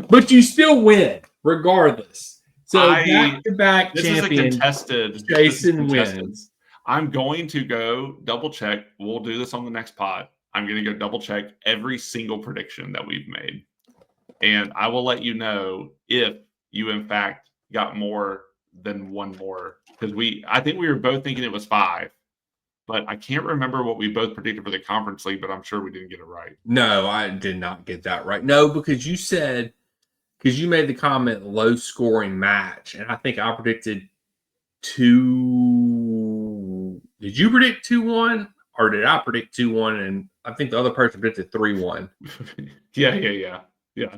But you still win, regardless. So back-to-back champion, Jason wins. I'm going to go double check. We'll do this on the next pod. I'm going to go double check every single prediction that we've made. And I will let you know if you, in fact, got more than one more. Because I think we were both thinking it was 5. But I can't remember what we both predicted for the Conference League, but I'm sure we didn't get it right. No, I did not get that right. No, because you made the comment low-scoring match. And I think I predicted 2. Did you predict 2-1? Or did I predict 2-1? And I think the other person predicted 3-1. Yeah.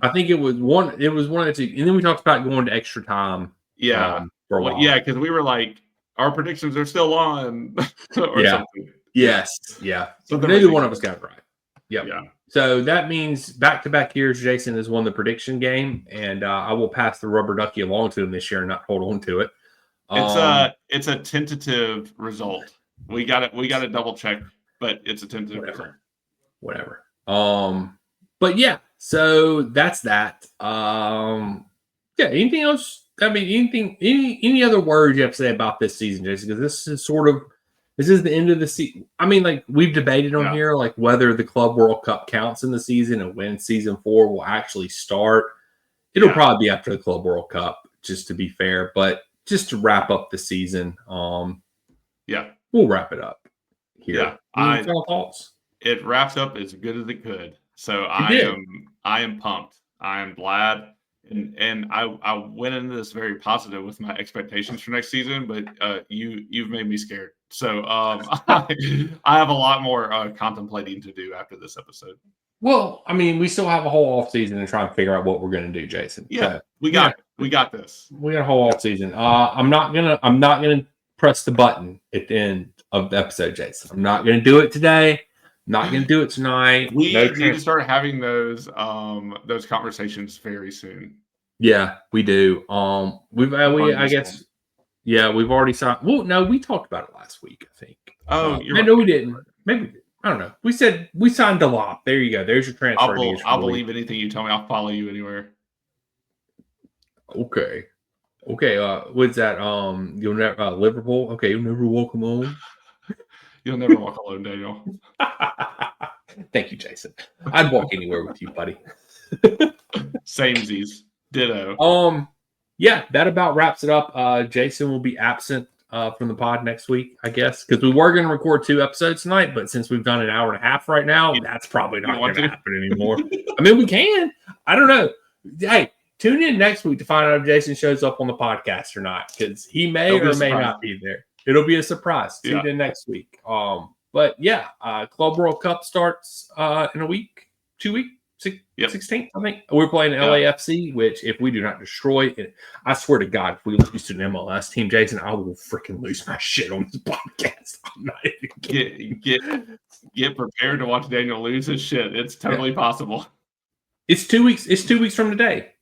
I think it was one. It was one of the 2. And then we talked about going to extra time. Yeah. For a while. Yeah, because we were like, our predictions are still on. Or something. Yes. Yeah. So neither one of us got it right. Yep. Yeah. So that means back-to-back years, Jason has won the prediction game, and I will pass the rubber ducky along to him this year and not hold on to it. It's a tentative result. We got to double check, but it's a tentative result. Whatever. But yeah, so that's that. Anything else? I mean, any other words you have to say about this season, Jason? Because this is the end of the season. I mean, like we've debated on here, like whether the Club World Cup counts in the season and when season 4 will actually start. It'll probably be after the Club World Cup, just to be fair. But just to wrap up the season, we'll wrap it up here. Yeah, any final thoughts? It wraps up as good as it could. So I am pumped. I am glad. And I went into this very positive with my expectations for next season, but you've made me scared. So I have a lot more contemplating to do after this episode. Well, I mean, we still have a whole off season to try and figure out what we're going to do, Jason. Yeah, so, we got this. We got a whole off season. I'm not gonna press the button at the end of the episode, Jason. I'm not gonna do it today. Not going to do it tonight. We need to start having those conversations very soon. Yeah, we do. We've already signed. Well, no, we talked about it last week, I think. Oh, you're right. No, we didn't. Maybe we did. I don't know. We said we signed Delop. There you go. There's your transfer. I'll believe anything you tell me. I'll follow you anywhere. Okay. What's that? You'll never Liverpool. Okay, you'll never walk home. You'll never walk alone, Daniel. Thank you, Jason. I'd walk anywhere with you, buddy. Samesies. Ditto. Yeah, that about wraps it up. Jason will be absent from the pod next week, I guess, because we were going to record 2 episodes tonight, but since we've done an hour and a half right now, that's probably not going to happen anymore. I mean, we can. I don't know. Hey, tune in next week to find out if Jason shows up on the podcast or not, because he may or may not be there. It'll be a surprise. Tune in next week. But yeah, Club World Cup starts in a week, 2 weeks. 16th, I think. We're playing LAFC, which if we do not destroy it, I swear to God, if we lose to an MLS team, Jason, I will freaking lose my shit on this podcast. I'm not even get prepared to watch Daniel lose his shit. It's totally possible. It's 2 weeks. It's 2 weeks from today.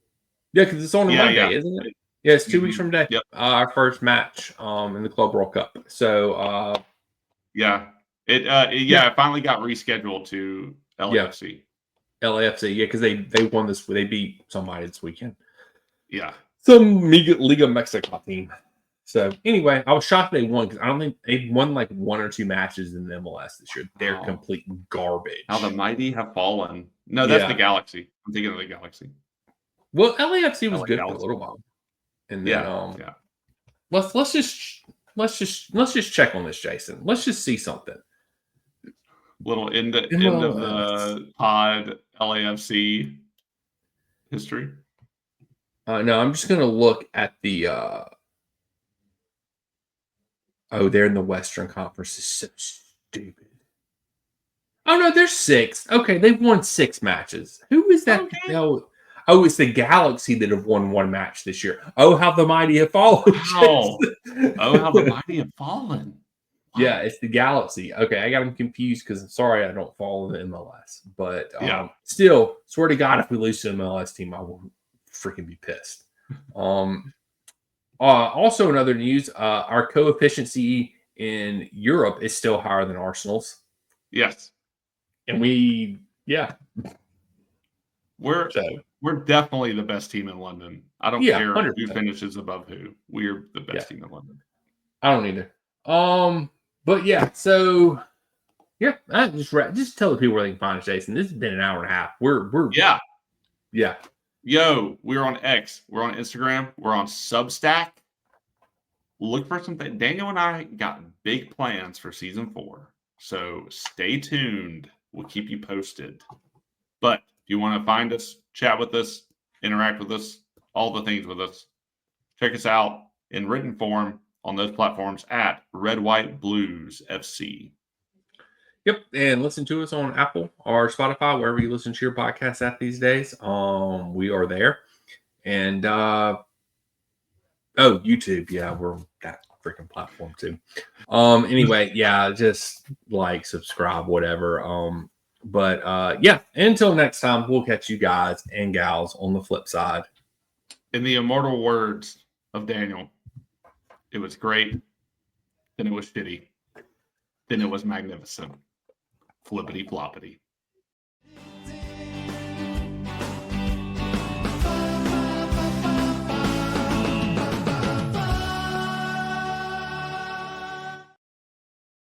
Yeah, because it's on a Monday, isn't it? Yeah, it's 2 weeks from today. Yep. Our first match in the Club World Cup. So it finally got rescheduled to LAFC. LAFC, because they won this. They beat somebody this weekend. Yeah, some Liga Mexico team. So anyway, I was shocked they won because I don't think they've won like 1 or 2 matches in the MLS this year. They're complete garbage. How the mighty have fallen. No, that's the Galaxy. I'm thinking of the Galaxy. Well, LAFC was good for a little while, and then let's just check on this, Jason. Let's just see something. Little end of the pod LAFC history. No, I'm just gonna look at the. They're in the Western Conference. It's so stupid. Oh no, they're 6th. Okay, they've won 6 matches. Who is that? Okay. No. Oh, it's the Galaxy that have won 1 match this year. Oh, how the mighty have fallen! How the mighty have fallen! Yeah, it's the Galaxy. Okay, I got them confused because I'm sorry I don't follow the MLS. But still, swear to God, if we lose to the MLS team, I will freaking be pissed. Also, in other news, our coefficient in Europe is still higher than Arsenal's. Yes. And we're definitely the best team in London. I don't care 100%. Who finishes above who. We're the best team in London. I don't either. But yeah, so just tell the people where they can find us, Jason. This has been an hour and a half. We're Yo, we're on X. We're on Instagram. We're on Substack. Look for something. Daniel and I got big plans for season 4. So stay tuned. We'll keep you posted. But if you want to find us, chat with us, interact with us, all the things with us, check us out in written form on those platforms at Red White Blues FC. Yep, and listen to us on Apple or Spotify, wherever you listen to your podcast at these days. We are there. And YouTube, we're on that freaking platform too. Anyway, just like, subscribe, whatever. But until next time, we'll catch you guys and gals on the flip side. In the immortal words of Daniel, it was great, then it was shitty, then it was magnificent. Flippity floppity.